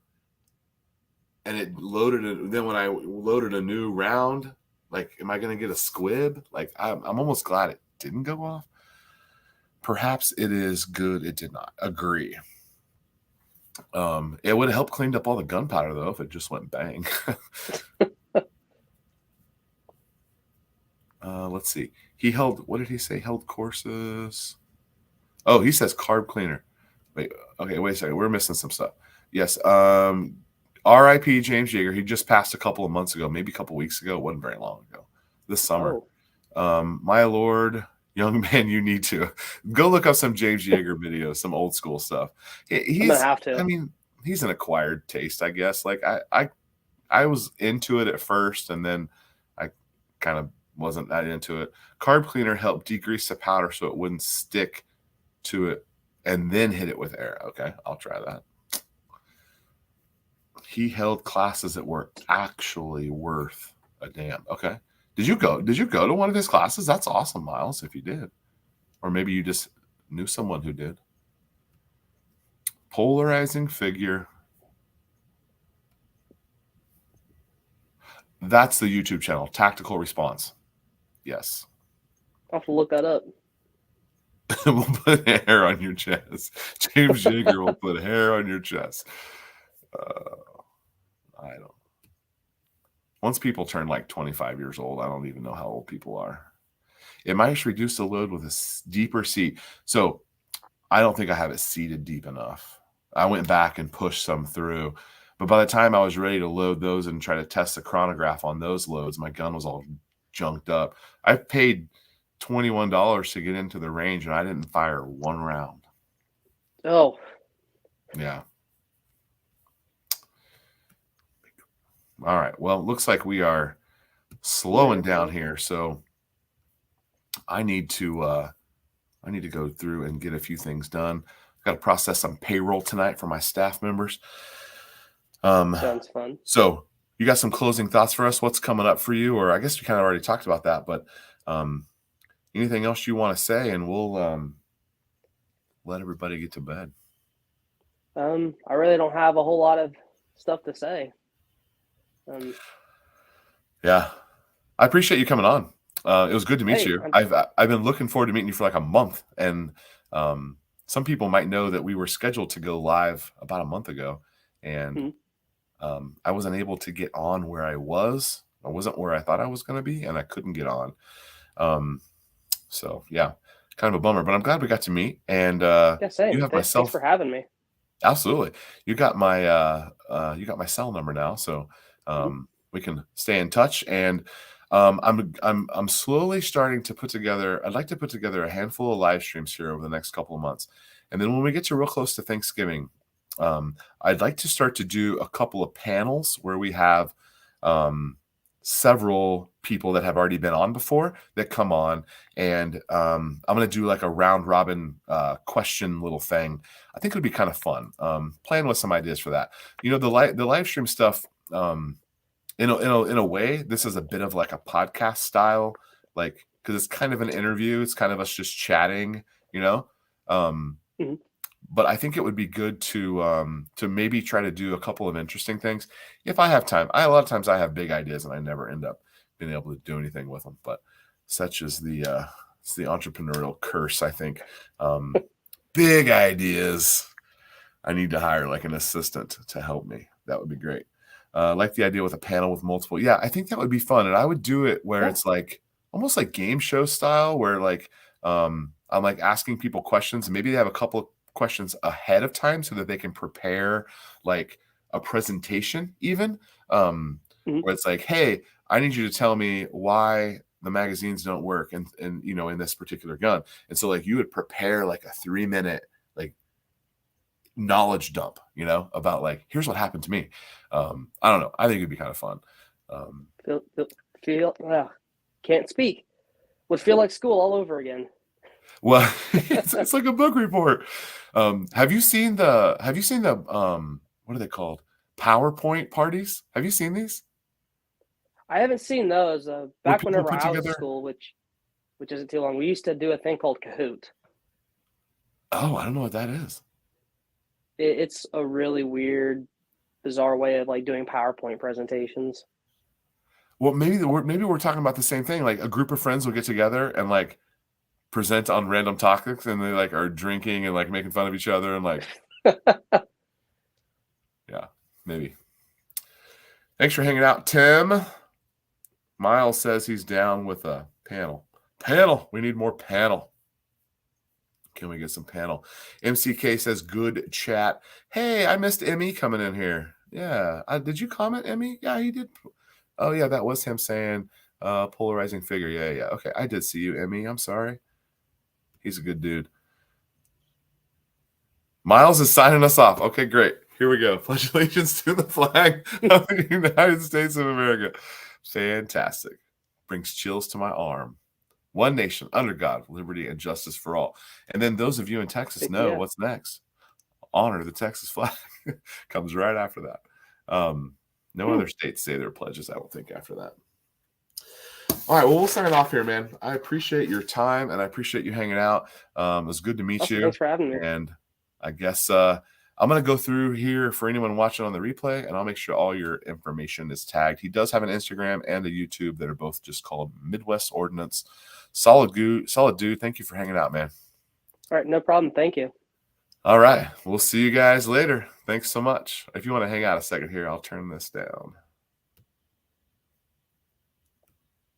and it loaded it? Then when I loaded a new round, like, am I going to get a squib? Like, I'm almost glad it didn't go off. Perhaps it is good it did not. Agree. It would have helped cleaned up all the gunpowder though if it just went bang. Let's see. He held, what did he say? Held courses. Oh, he says carb cleaner. Wait, okay, wait a second. We're missing some stuff. Yes. R.I.P. James Yeager. He just passed a couple of months ago, maybe a couple weeks ago. It wasn't very long ago. This summer. Oh. My Lord, young man, you need to go look up some James Yeager videos, some old school stuff. He's, I'm gonna have to. I mean, he's an acquired taste, I guess. Like I was into it at first, and then I kind of wasn't that into it. Carb cleaner helped decrease the powder so it wouldn't stick to it, and then hit it with air. Okay, I'll try that. He held classes that were actually worth a damn. Okay. Did you go to one of his classes? That's awesome, Miles, if you did. Or maybe you just knew someone who did. Polarizing figure. That's the YouTube channel, Tactical Response. Yes. I'll have to look that up. We'll put hair on your chest. James Yeager will put hair on your chest. I don't. Once people turn like 25 years old, I don't even know how old people are. It might reduce the load with a deeper seat. So I don't think I have it seated deep enough. I went back and pushed some through. But by the time I was ready to load those and try to test the chronograph on those loads, my gun was all junked up. I paid $21 to get into the range, and I didn't fire one round. Oh. Yeah. All right. Well, it looks like we are slowing down here, so I need to go through and get a few things done. I've got to process some payroll tonight for my staff members. Sounds fun. So you got some closing thoughts for us? What's coming up for you? Or I guess we kind of already talked about that, but anything else you want to say, and we'll let everybody get to bed. I really don't have a whole lot of stuff to say. Yeah, I appreciate you coming on. It was good to meet you. I've been looking forward to meeting you for like a month, and some people might know that we were scheduled to go live about a month ago, and I wasn't able to get on where I was. I wasn't where I thought I was going to be, and I couldn't get on. So yeah, kind of a bummer, but I'm glad we got to meet. And yeah, same. You have Thanks for having me. Absolutely. You got my cell number now, so we can stay in touch. And I'm slowly starting to put together. I'd like to put together a handful of live streams here over the next couple of months, and then when we get to real close to Thanksgiving, I'd like to start to do a couple of panels where we have several people that have already been on before that come on, and I'm going to do like a round robin question little thing. I think it would be kind of fun. Playing with some ideas for that. You know, the live stream stuff. In a way, this is a bit of like a podcast style, like because it's kind of an interview. It's kind of us just chatting, you know. But I think it would be good to maybe try to do a couple of interesting things if I have time. A lot of times I have big ideas and I never end up being able to do anything with them. But such is it's the entrepreneurial curse, I think. Big ideas. I need to hire like an assistant to help me. That would be great. Like the idea with a panel with multiple. Yeah, I think that would be fun, and I would do it where it's like almost like game show style, where like I'm like asking people questions, and maybe they have a couple of questions ahead of time so that they can prepare like a presentation even where it's like, hey, I need you to tell me why the magazines don't work and you know in this particular gun. And so like you would prepare like a 3-minute like knowledge dump, you know, about like here's what happened to me. I don't know, I think it'd be kind of fun. Can't speak. Would feel like school all over again. Well, it's like a book report. Have you seen the what are they called? PowerPoint parties? Have you seen these? I haven't seen those. Back whenever I was in school, which isn't too long, we used to do a thing called Kahoot. Oh, I don't know what that is. It's a really weird, bizarre way of like doing PowerPoint presentations. Well, maybe we're talking about the same thing. Like a group of friends will get together and like present on random topics, and they like are drinking and like making fun of each other and like yeah, maybe. Thanks for hanging out, Tim. Miles says he's down with a panel. We need more panel. Can we get some panel? MCK says good chat. Hey, I missed Emmy coming in here. Yeah, did you comment, Emmy? Yeah, he did. Oh yeah, that was him saying polarizing figure. Yeah. Okay, I did see you, Emmy. I'm sorry. He's a good dude. Miles is signing us off. Okay, great. Here we go. Pledge allegiance to the flag of the United States of America. Fantastic. Brings chills to my arm. One nation, under God, liberty and justice for all. And then those of you in Texas know what's next. Honor the Texas flag. Comes right after that. No other states say their pledges, I don't think, after that. All right, well, we'll sign off here, man. I appreciate your time, and I appreciate you hanging out. It was good to meet you. Thanks for having me. And I guess I'm going to go through here for anyone watching on the replay, and I'll make sure all your information is tagged. He does have an Instagram and a YouTube that are both just called Midwest Ordinance. Solid dude. Thank you for hanging out, man. All right, no problem. Thank you. All right, we'll see you guys later. Thanks so much. If you want to hang out a second here, I'll turn this down.